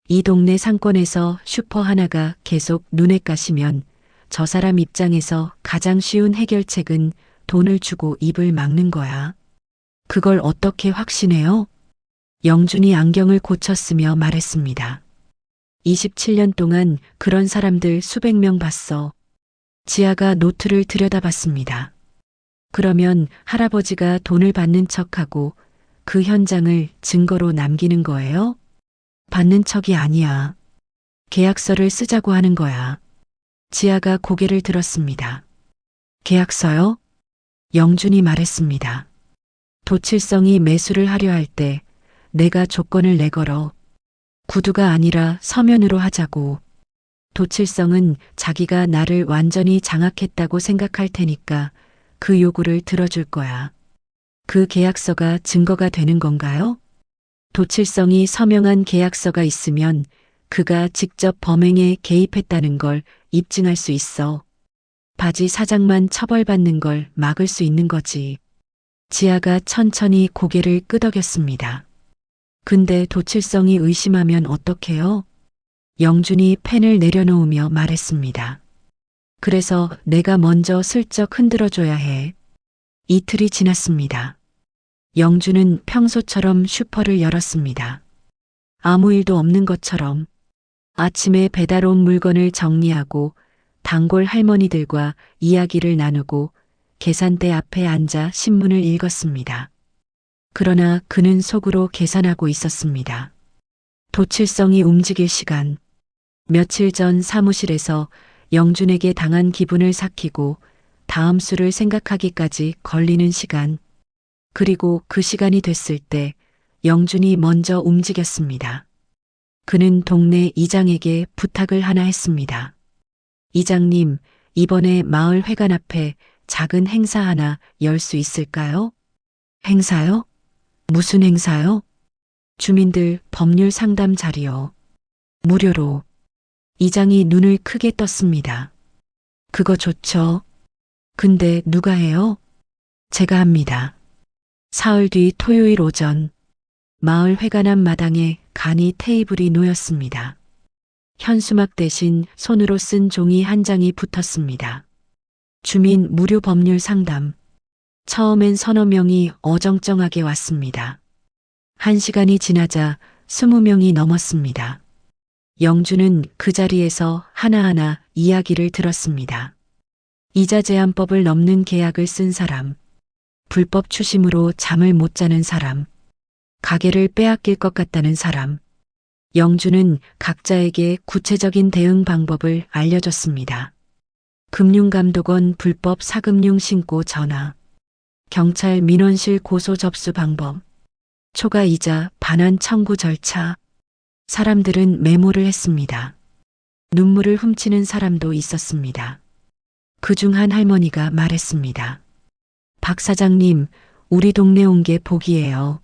Speaker 2: 이 동네 상권에서 슈퍼 하나가 계속 눈에 까시면 저 사람 입장에서 가장 쉬운 해결책은 돈을 주고 입을 막는 거야. 그걸 어떻게 확신해요? 영준이 안경을 고쳤으며 말했습니다. 27년 동안 그런 사람들 수백 명 봤어. 지아가 노트를 들여다봤습니다. 그러면 할아버지가 돈을 받는 척하고 그 현장을 증거로 남기는 거예요? 받는 척이 아니야. 계약서를 쓰자고 하는 거야. 지아가 고개를 들었습니다. 계약서요? 영준이 말했습니다. 도칠성이 매수를 하려 할 때 내가 조건을 내걸어. 구두가 아니라 서면으로 하자고. 도칠성은 자기가 나를 완전히 장악했다고 생각할 테니까 그 요구를 들어줄 거야. 그 계약서가 증거가 되는 건가요? 도칠성이 서명한 계약서가 있으면 그가 직접 범행에 개입했다는 걸 입증할 수 있어. 바지 사장만 처벌받는 걸 막을 수 있는 거지. 지아가 천천히 고개를 끄덕였습니다. 근데 도칠성이 의심하면 어떡해요? 영준이 펜을 내려놓으며 말했습니다. 그래서 내가 먼저 슬쩍 흔들어줘야 해. 이틀이 지났습니다. 영준은 평소처럼 슈퍼를 열었습니다. 아무 일도 없는 것처럼 아침에 배달 온 물건을 정리하고 단골 할머니들과 이야기를 나누고 계산대 앞에 앉아 신문을 읽었습니다. 그러나 그는 속으로 계산하고 있었습니다. 도칠성이 움직일 시간. 며칠 전 사무실에서 영준에게 당한 기분을 삭히고 다음 수를 생각하기까지 걸리는 시간. 그리고 그 시간이 됐을 때 영준이 먼저 움직였습니다. 그는 동네 이장에게 부탁을 하나 했습니다. 이장님, 이번에 마을 회관 앞에 작은 행사 하나 열 수 있을까요? 행사요? 무슨 행사요? 주민들 법률 상담 자리요. 무료로. 이장이 눈을 크게 떴습니다. 그거 좋죠. 근데 누가 해요? 제가 합니다. 사흘 뒤 토요일 오전, 마을 회관 앞 마당에 간이 테이블이 놓였습니다. 현수막 대신 손으로 쓴 종이 한 장이 붙었습니다. 주민 무료 법률 상담. 처음엔 서너 명이 어정쩡하게 왔습니다. 1시간이 지나자 20명이 넘었습니다. 영준은 그 자리에서 하나하나 이야기를 들었습니다. 이자 제한법을 넘는 계약을 쓴 사람, 불법 추심으로 잠을 못 자는 사람, 가게를 빼앗길 것 같다는 사람. 영준은 각자에게 구체적인 대응 방법을 알려줬습니다. 금융감독원 불법 사금융 신고 전화, 경찰 민원실 고소 접수 방법, 초과이자 반환 청구 절차. 사람들은 메모를 했습니다. 눈물을 훔치는 사람도 있었습니다. 그중 한 할머니가 말했습니다. 박 사장님, 우리 동네 온 게 복이에요.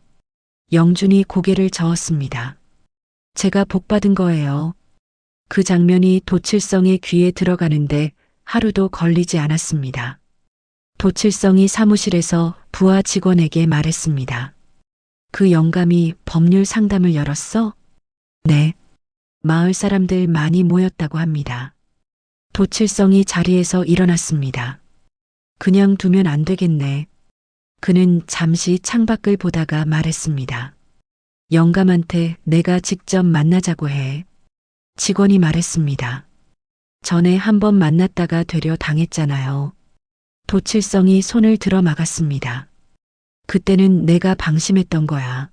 Speaker 2: 영준이 고개를 저었습니다. 제가 복 받은 거예요. 그 장면이 도칠성의 귀에 들어가는데 하루도 걸리지 않았습니다. 도칠성이 사무실에서 부하 직원에게 말했습니다. 그 영감이 법률 상담을 열었어? 네. 마을 사람들 많이 모였다고 합니다. 도칠성이 자리에서 일어났습니다. 그냥 두면 안 되겠네. 그는 잠시 창밖을 보다가 말했습니다. 영감한테 내가 직접 만나자고 해. 직원이 말했습니다. 전에 한번 만났다가 되려 당했잖아요. 도칠성이 손을 들어 막았습니다. 그때는 내가 방심했던 거야.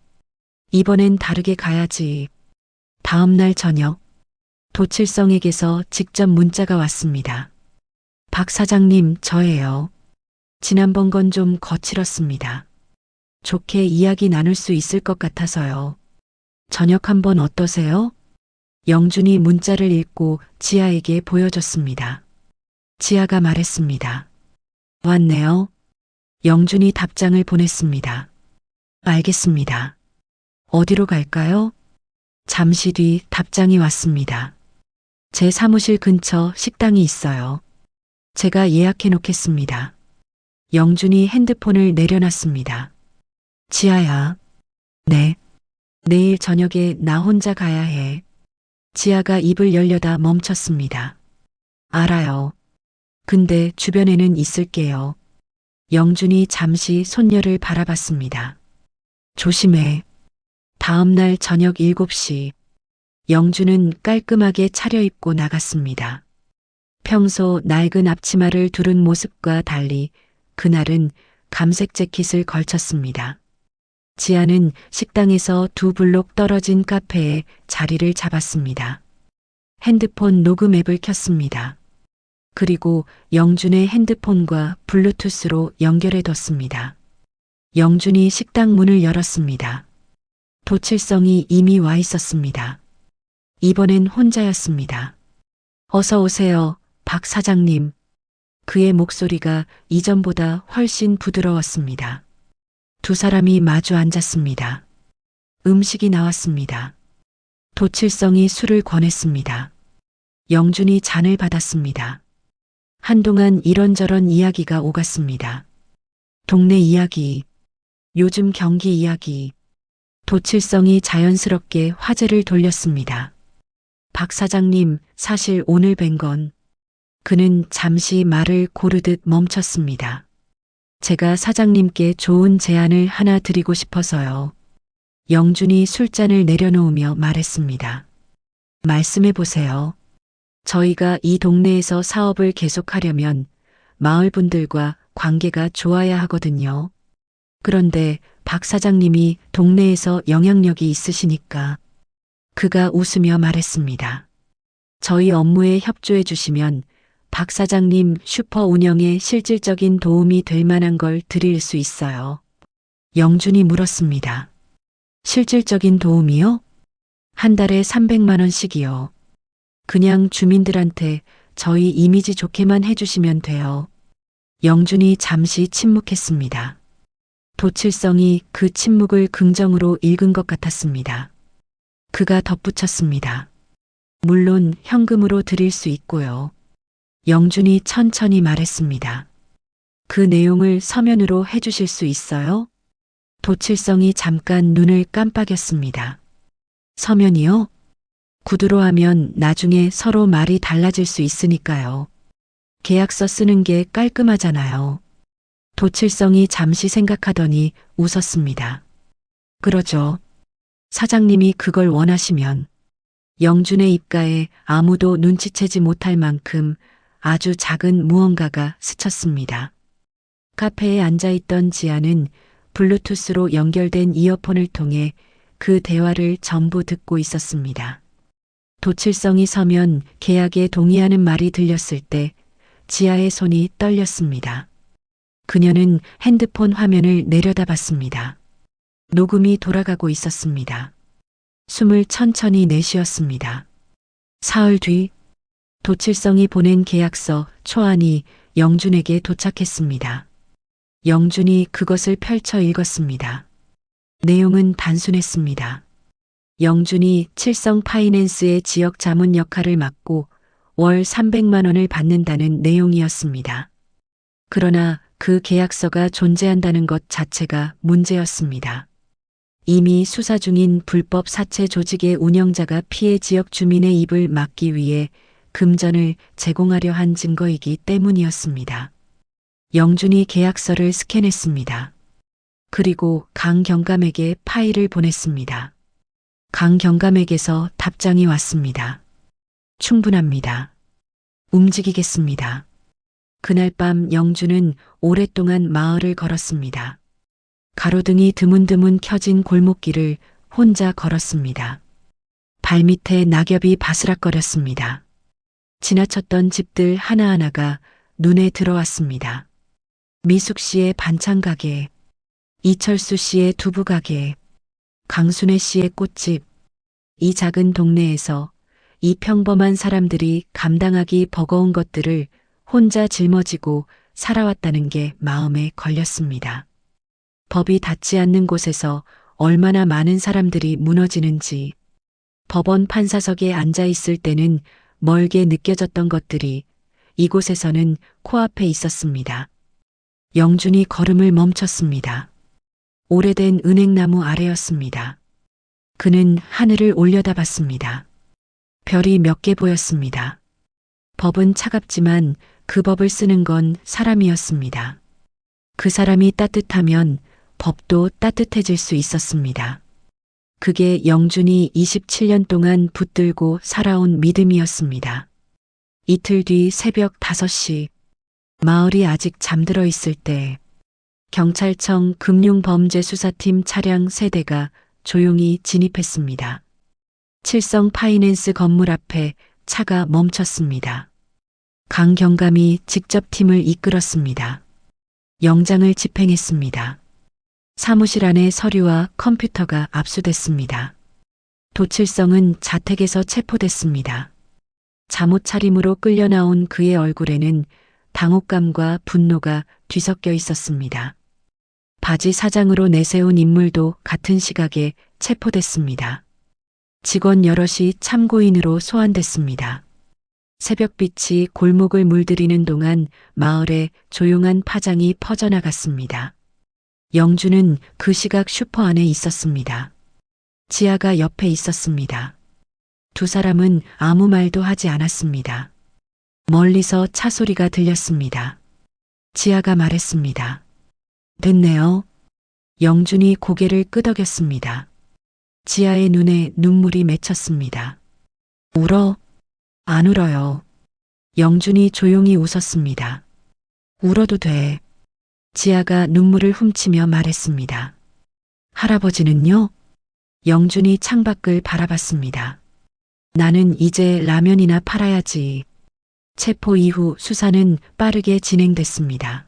Speaker 2: 이번엔 다르게 가야지. 다음 날 저녁, 도칠성에게서 직접 문자가 왔습니다. 박 사장님, 저예요. 지난번 건 좀 거칠었습니다. 좋게 이야기 나눌 수 있을 것 같아서요. 저녁 한번 어떠세요? 영준이 문자를 읽고 지아에게 보여줬습니다. 지아가 말했습니다. 왔네요. 영준이 답장을 보냈습니다. 알겠습니다. 어디로 갈까요? 잠시 뒤 답장이 왔습니다. 제 사무실 근처 식당이 있어요. 제가 예약해 놓겠습니다. 영준이 핸드폰을 내려놨습니다. 지아야. 네. 내일 저녁에 나 혼자 가야 해. 지아가 입을 열려다 멈췄습니다. 알아요. 근데 주변에는 있을게요. 영준이 잠시 손녀를 바라봤습니다. 조심해. 다음 날 저녁 7시, 영준은 깔끔하게 차려입고 나갔습니다. 평소 낡은 앞치마를 두른 모습과 달리 그날은 감색 재킷을 걸쳤습니다. 지아는 식당에서 2블록 떨어진 카페에 자리를 잡았습니다. 핸드폰 녹음 앱을 켰습니다. 그리고 영준의 핸드폰과 블루투스로 연결해 뒀습니다. 영준이 식당 문을 열었습니다. 도칠성이 이미 와 있었습니다. 이번엔 혼자였습니다. 어서 오세요, 박 사장님. 그의 목소리가 이전보다 훨씬 부드러웠습니다. 두 사람이 마주 앉았습니다. 음식이 나왔습니다. 도칠성이 술을 권했습니다. 영준이 잔을 받았습니다. 한동안 이런저런 이야기가 오갔습니다. 동네 이야기, 요즘 경기 이야기. 도칠성이 자연스럽게 화제를 돌렸습니다. 박 사장님, 사실 오늘 뵌 건. 그는 잠시 말을 고르듯 멈췄습니다. 제가 사장님께 좋은 제안을 하나 드리고 싶어서요. 영준이 술잔을 내려놓으며 말했습니다. 말씀해 보세요. 저희가 이 동네에서 사업을 계속하려면 마을 분들과 관계가 좋아야 하거든요. 그런데 박 사장님이 동네에서 영향력이 있으시니까. 그가 웃으며 말했습니다. 저희 업무에 협조해 주시면 박 사장님 슈퍼 운영에 실질적인 도움이 될 만한 걸 드릴 수 있어요. 영준이 물었습니다. 실질적인 도움이요? 한 달에 300만 원씩이요. 그냥 주민들한테 저희 이미지 좋게만 해주시면 돼요. 영준이 잠시 침묵했습니다. 도칠성이 그 침묵을 긍정으로 읽은 것 같았습니다. 그가 덧붙였습니다. 물론 현금으로 드릴 수 있고요. 영준이 천천히 말했습니다. 그 내용을 서면으로 해주실 수 있어요? 도칠성이 잠깐 눈을 깜빡였습니다. 서면이요? 구두로 하면 나중에 서로 말이 달라질 수 있으니까요. 계약서 쓰는 게 깔끔하잖아요. 도칠성이 잠시 생각하더니 웃었습니다. 그러죠. 사장님이 그걸 원하시면. 영준의 입가에 아무도 눈치채지 못할 만큼 아주 작은 무언가가 스쳤습니다. 카페에 앉아있던 지아는 블루투스로 연결된 이어폰을 통해 그 대화를 전부 듣고 있었습니다. 도칠성이 서면 계약에 동의하는 말이 들렸을 때 지아의 손이 떨렸습니다. 그녀는 핸드폰 화면을 내려다봤습니다. 녹음이 돌아가고 있었습니다. 숨을 천천히 내쉬었습니다. 사흘 뒤 도칠성이 보낸 계약서 초안이 영준에게 도착했습니다. 영준이 그것을 펼쳐 읽었습니다. 내용은 단순했습니다. 영준이 칠성 파이낸스의 지역 자문 역할을 맡고 월 300만 원을 받는다는 내용이었습니다. 그러나 그 계약서가 존재한다는 것 자체가 문제였습니다. 이미 수사 중인 불법 사채 조직의 운영자가 피해 지역 주민의 입을 막기 위해 금전을 제공하려 한 증거이기 때문이었습니다. 영준이 계약서를 스캔했습니다. 그리고 강 경감에게 파일을 보냈습니다. 강 경감에게서 답장이 왔습니다. 충분합니다. 움직이겠습니다. 그날 밤 영준은 오랫동안 마을을 걸었습니다. 가로등이 드문드문 켜진 골목길을 혼자 걸었습니다. 발밑에 낙엽이 바스락거렸습니다. 지나쳤던 집들 하나하나가 눈에 들어왔습니다. 미숙 씨의 반찬 가게, 이철수 씨의 두부 가게, 강순애 씨의 꽃집. 이 작은 동네에서 이 평범한 사람들이 감당하기 버거운 것들을 혼자 짊어지고 살아왔다는 게 마음에 걸렸습니다. 법이 닿지 않는 곳에서 얼마나 많은 사람들이 무너지는지, 법원 판사석에 앉아 있을 때는 멀게 느껴졌던 것들이 이곳에서는 코앞에 있었습니다. 영준이 걸음을 멈췄습니다. 오래된 은행나무 아래였습니다. 그는 하늘을 올려다봤습니다. 별이 몇 개 보였습니다. 법은 차갑지만 그 법을 쓰는 건 사람이었습니다. 그 사람이 따뜻하면 법도 따뜻해질 수 있었습니다. 그게 영준이 27년 동안 붙들고 살아온 믿음이었습니다. 이틀 뒤 새벽 5시, 마을이 아직 잠들어 있을 때 경찰청 금융범죄수사팀 차량 3대가 조용히 진입했습니다. 칠성 파이낸스 건물 앞에 차가 멈췄습니다. 강 경감이 직접 팀을 이끌었습니다. 영장을 집행했습니다. 사무실 안에 서류와 컴퓨터가 압수됐습니다. 도칠성은 자택에서 체포됐습니다. 잠옷 차림으로 끌려 나온 그의 얼굴에는 당혹감과 분노가 뒤섞여 있었습니다. 바지 사장으로 내세운 인물도 같은 시각에 체포됐습니다. 직원 여럿이 참고인으로 소환됐습니다. 새벽빛이 골목을 물들이는 동안 마을에 조용한 파장이 퍼져나갔습니다. 영주는 그 시각 슈퍼 안에 있었습니다. 지아가 옆에 있었습니다. 두 사람은 아무 말도 하지 않았습니다. 멀리서 차 소리가 들렸습니다. 지아가 말했습니다. 됐네요. 영준이 고개를 끄덕였습니다. 지아의 눈에 눈물이 맺혔습니다. 울어? 안 울어요. 영준이 조용히 웃었습니다. 울어도 돼. 지아가 눈물을 훔치며 말했습니다. 할아버지는요? 영준이 창밖을 바라봤습니다. 나는 이제 라면이나 팔아야지. 체포 이후 수사는 빠르게 진행됐습니다.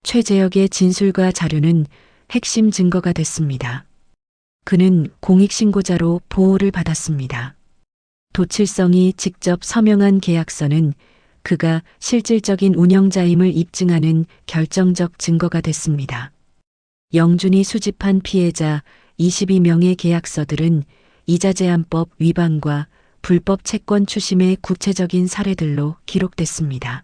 Speaker 2: 최재혁의 진술과 자료는 핵심 증거가 됐습니다. 그는 공익신고자로 보호를 받았습니다. 도칠성이 직접 서명한 계약서는 그가 실질적인 운영자임을 입증하는 결정적 증거가 됐습니다. 영준이 수집한 피해자 22명의 계약서들은 이자제한법 위반과 불법 채권 추심의 구체적인 사례들로 기록됐습니다.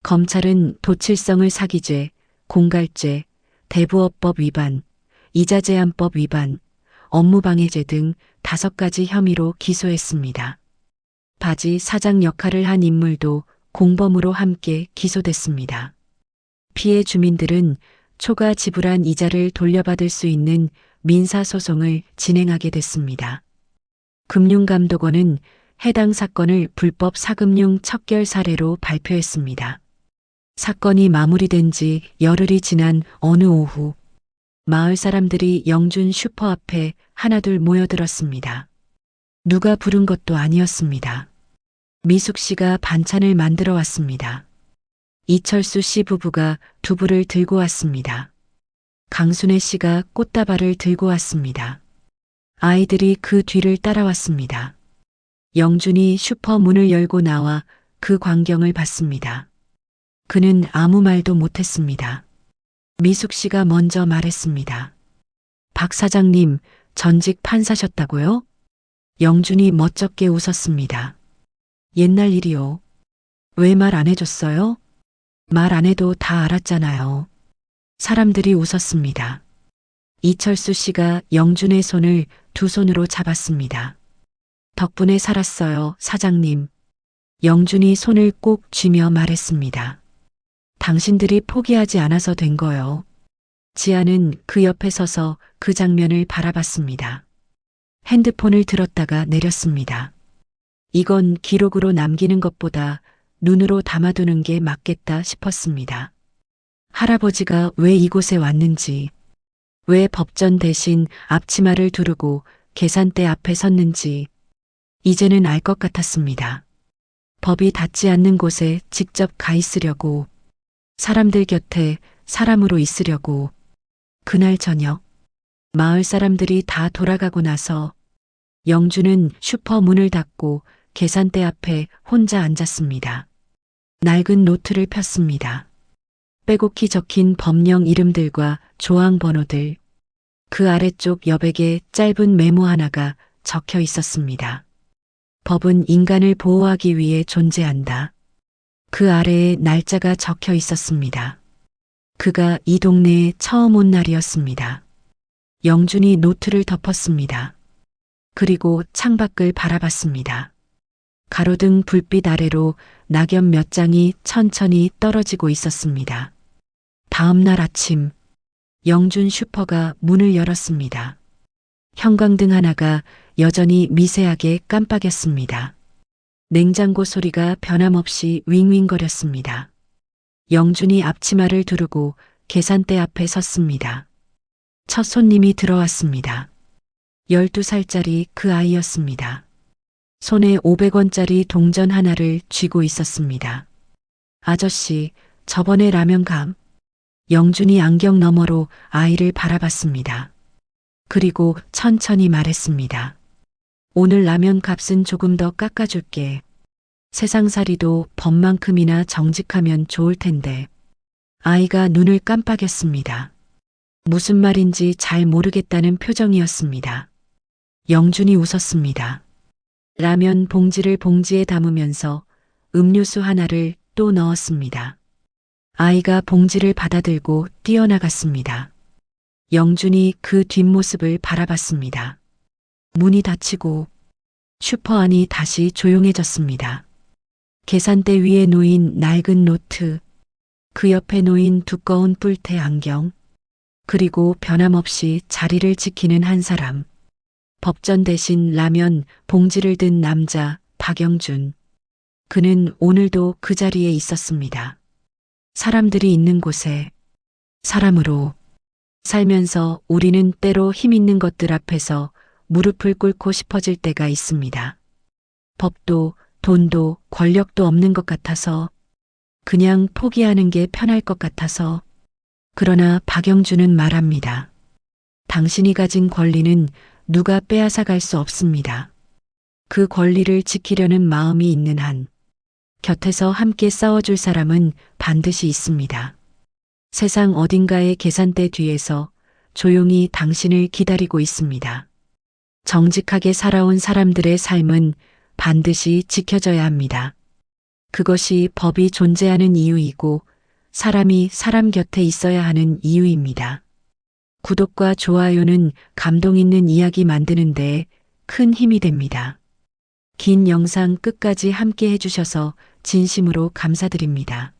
Speaker 2: 검찰은 도칠성을 사기죄, 공갈죄, 대부업법 위반, 이자제한법 위반, 업무방해죄 등 5가지 혐의로 기소했습니다. 바지 사장 역할을 한 인물도 공범으로 함께 기소됐습니다. 피해 주민들은 초과 지불한 이자를 돌려받을 수 있는 민사소송을 진행하게 됐습니다. 금융감독원은 해당 사건을 불법 사금융 척결 사례로 발표했습니다. 사건이 마무리된 지 열흘이 지난 어느 오후, 마을 사람들이 영준 슈퍼 앞에 하나둘 모여들었습니다. 누가 부른 것도 아니었습니다. 미숙 씨가 반찬을 만들어 왔습니다. 이철수 씨 부부가 두부를 들고 왔습니다. 강순애 씨가 꽃다발을 들고 왔습니다. 아이들이 그 뒤를 따라왔습니다. 영준이 슈퍼 문을 열고 나와 그 광경을 봤습니다. 그는 아무 말도 못했습니다. 미숙 씨가 먼저 말했습니다. 박 사장님, 전직 판사셨다고요? 영준이 멋쩍게 웃었습니다. 옛날 일이요. 왜 말 안 해줬어요? 말 안 해도 다 알았잖아요. 사람들이 웃었습니다. 이철수 씨가 영준의 손을 두 손으로 잡았습니다. 덕분에 살았어요, 사장님. 영준이 손을 꼭 쥐며 말했습니다. 당신들이 포기하지 않아서 된 거요. 지아는 그 옆에 서서 그 장면을 바라봤습니다. 핸드폰을 들었다가 내렸습니다. 이건 기록으로 남기는 것보다 눈으로 담아두는 게 맞겠다 싶었습니다. 할아버지가 왜 이곳에 왔는지, 왜 법전 대신 앞치마를 두르고 계산대 앞에 섰는지 이제는 알 것 같았습니다. 법이 닿지 않는 곳에 직접 가 있으려고, 사람들 곁에 사람으로 있으려고. 그날 저녁, 마을 사람들이 다 돌아가고 나서 영준은 슈퍼 문을 닫고 계산대 앞에 혼자 앉았습니다. 낡은 노트를 폈습니다. 빼곡히 적힌 법령 이름들과 조항 번호들, 그 아래쪽 여백에 짧은 메모 하나가 적혀 있었습니다. 법은 인간을 보호하기 위해 존재한다. 그 아래에 날짜가 적혀 있었습니다. 그가 이 동네에 처음 온 날이었습니다. 영준이 노트를 덮었습니다. 그리고 창밖을 바라봤습니다. 가로등 불빛 아래로 낙엽 몇 장이 천천히 떨어지고 있었습니다. 다음 날 아침, 영준 슈퍼가 문을 열었습니다. 형광등 하나가 여전히 미세하게 깜빡였습니다. 냉장고 소리가 변함없이 윙윙거렸습니다. 영준이 앞치마를 두르고 계산대 앞에 섰습니다. 첫 손님이 들어왔습니다. 12살짜리 그 아이였습니다. 손에 500원짜리 동전 하나를 쥐고 있었습니다. 아저씨, 저번에 라면 감. 영준이 안경 너머로 아이를 바라봤습니다. 그리고 천천히 말했습니다. 오늘 라면 값은 조금 더 깎아줄게. 세상살이도 법만큼이나 정직하면 좋을 텐데. 아이가 눈을 깜빡였습니다. 무슨 말인지 잘 모르겠다는 표정이었습니다. 영준이 웃었습니다. 라면 봉지를 봉지에 담으면서 음료수 하나를 또 넣었습니다. 아이가 봉지를 받아들고 뛰어나갔습니다. 영준이 그 뒷모습을 바라봤습니다. 문이 닫히고 슈퍼 안이 다시 조용해졌습니다. 계산대 위에 놓인 낡은 노트, 그 옆에 놓인 두꺼운 뿔테 안경, 그리고 변함없이 자리를 지키는 한 사람. 법전 대신 라면 봉지를 든 남자 박영준. 그는 오늘도 그 자리에 있었습니다. 사람들이 있는 곳에 사람으로 살면서 우리는 때로 힘 있는 것들 앞에서 무릎을 꿇고 싶어질 때가 있습니다. 법도 돈도 권력도 없는 것 같아서 그냥 포기하는 게 편할 것 같아서. 그러나 박영준은 말합니다. 당신이 가진 권리는 누가 빼앗아 갈 수 없습니다. 그 권리를 지키려는 마음이 있는 한 곁에서 함께 싸워줄 사람은 반드시 있습니다. 세상 어딘가의 계산대 뒤에서 조용히 당신을 기다리고 있습니다. 정직하게 살아온 사람들의 삶은 반드시 지켜져야 합니다. 그것이 법이 존재하는 이유이고 사람이 사람 곁에 있어야 하는 이유입니다. 구독과 좋아요는 감동 있는 이야기 만드는 데 큰 힘이 됩니다. 긴 영상 끝까지 함께 해주셔서 진심으로 감사드립니다.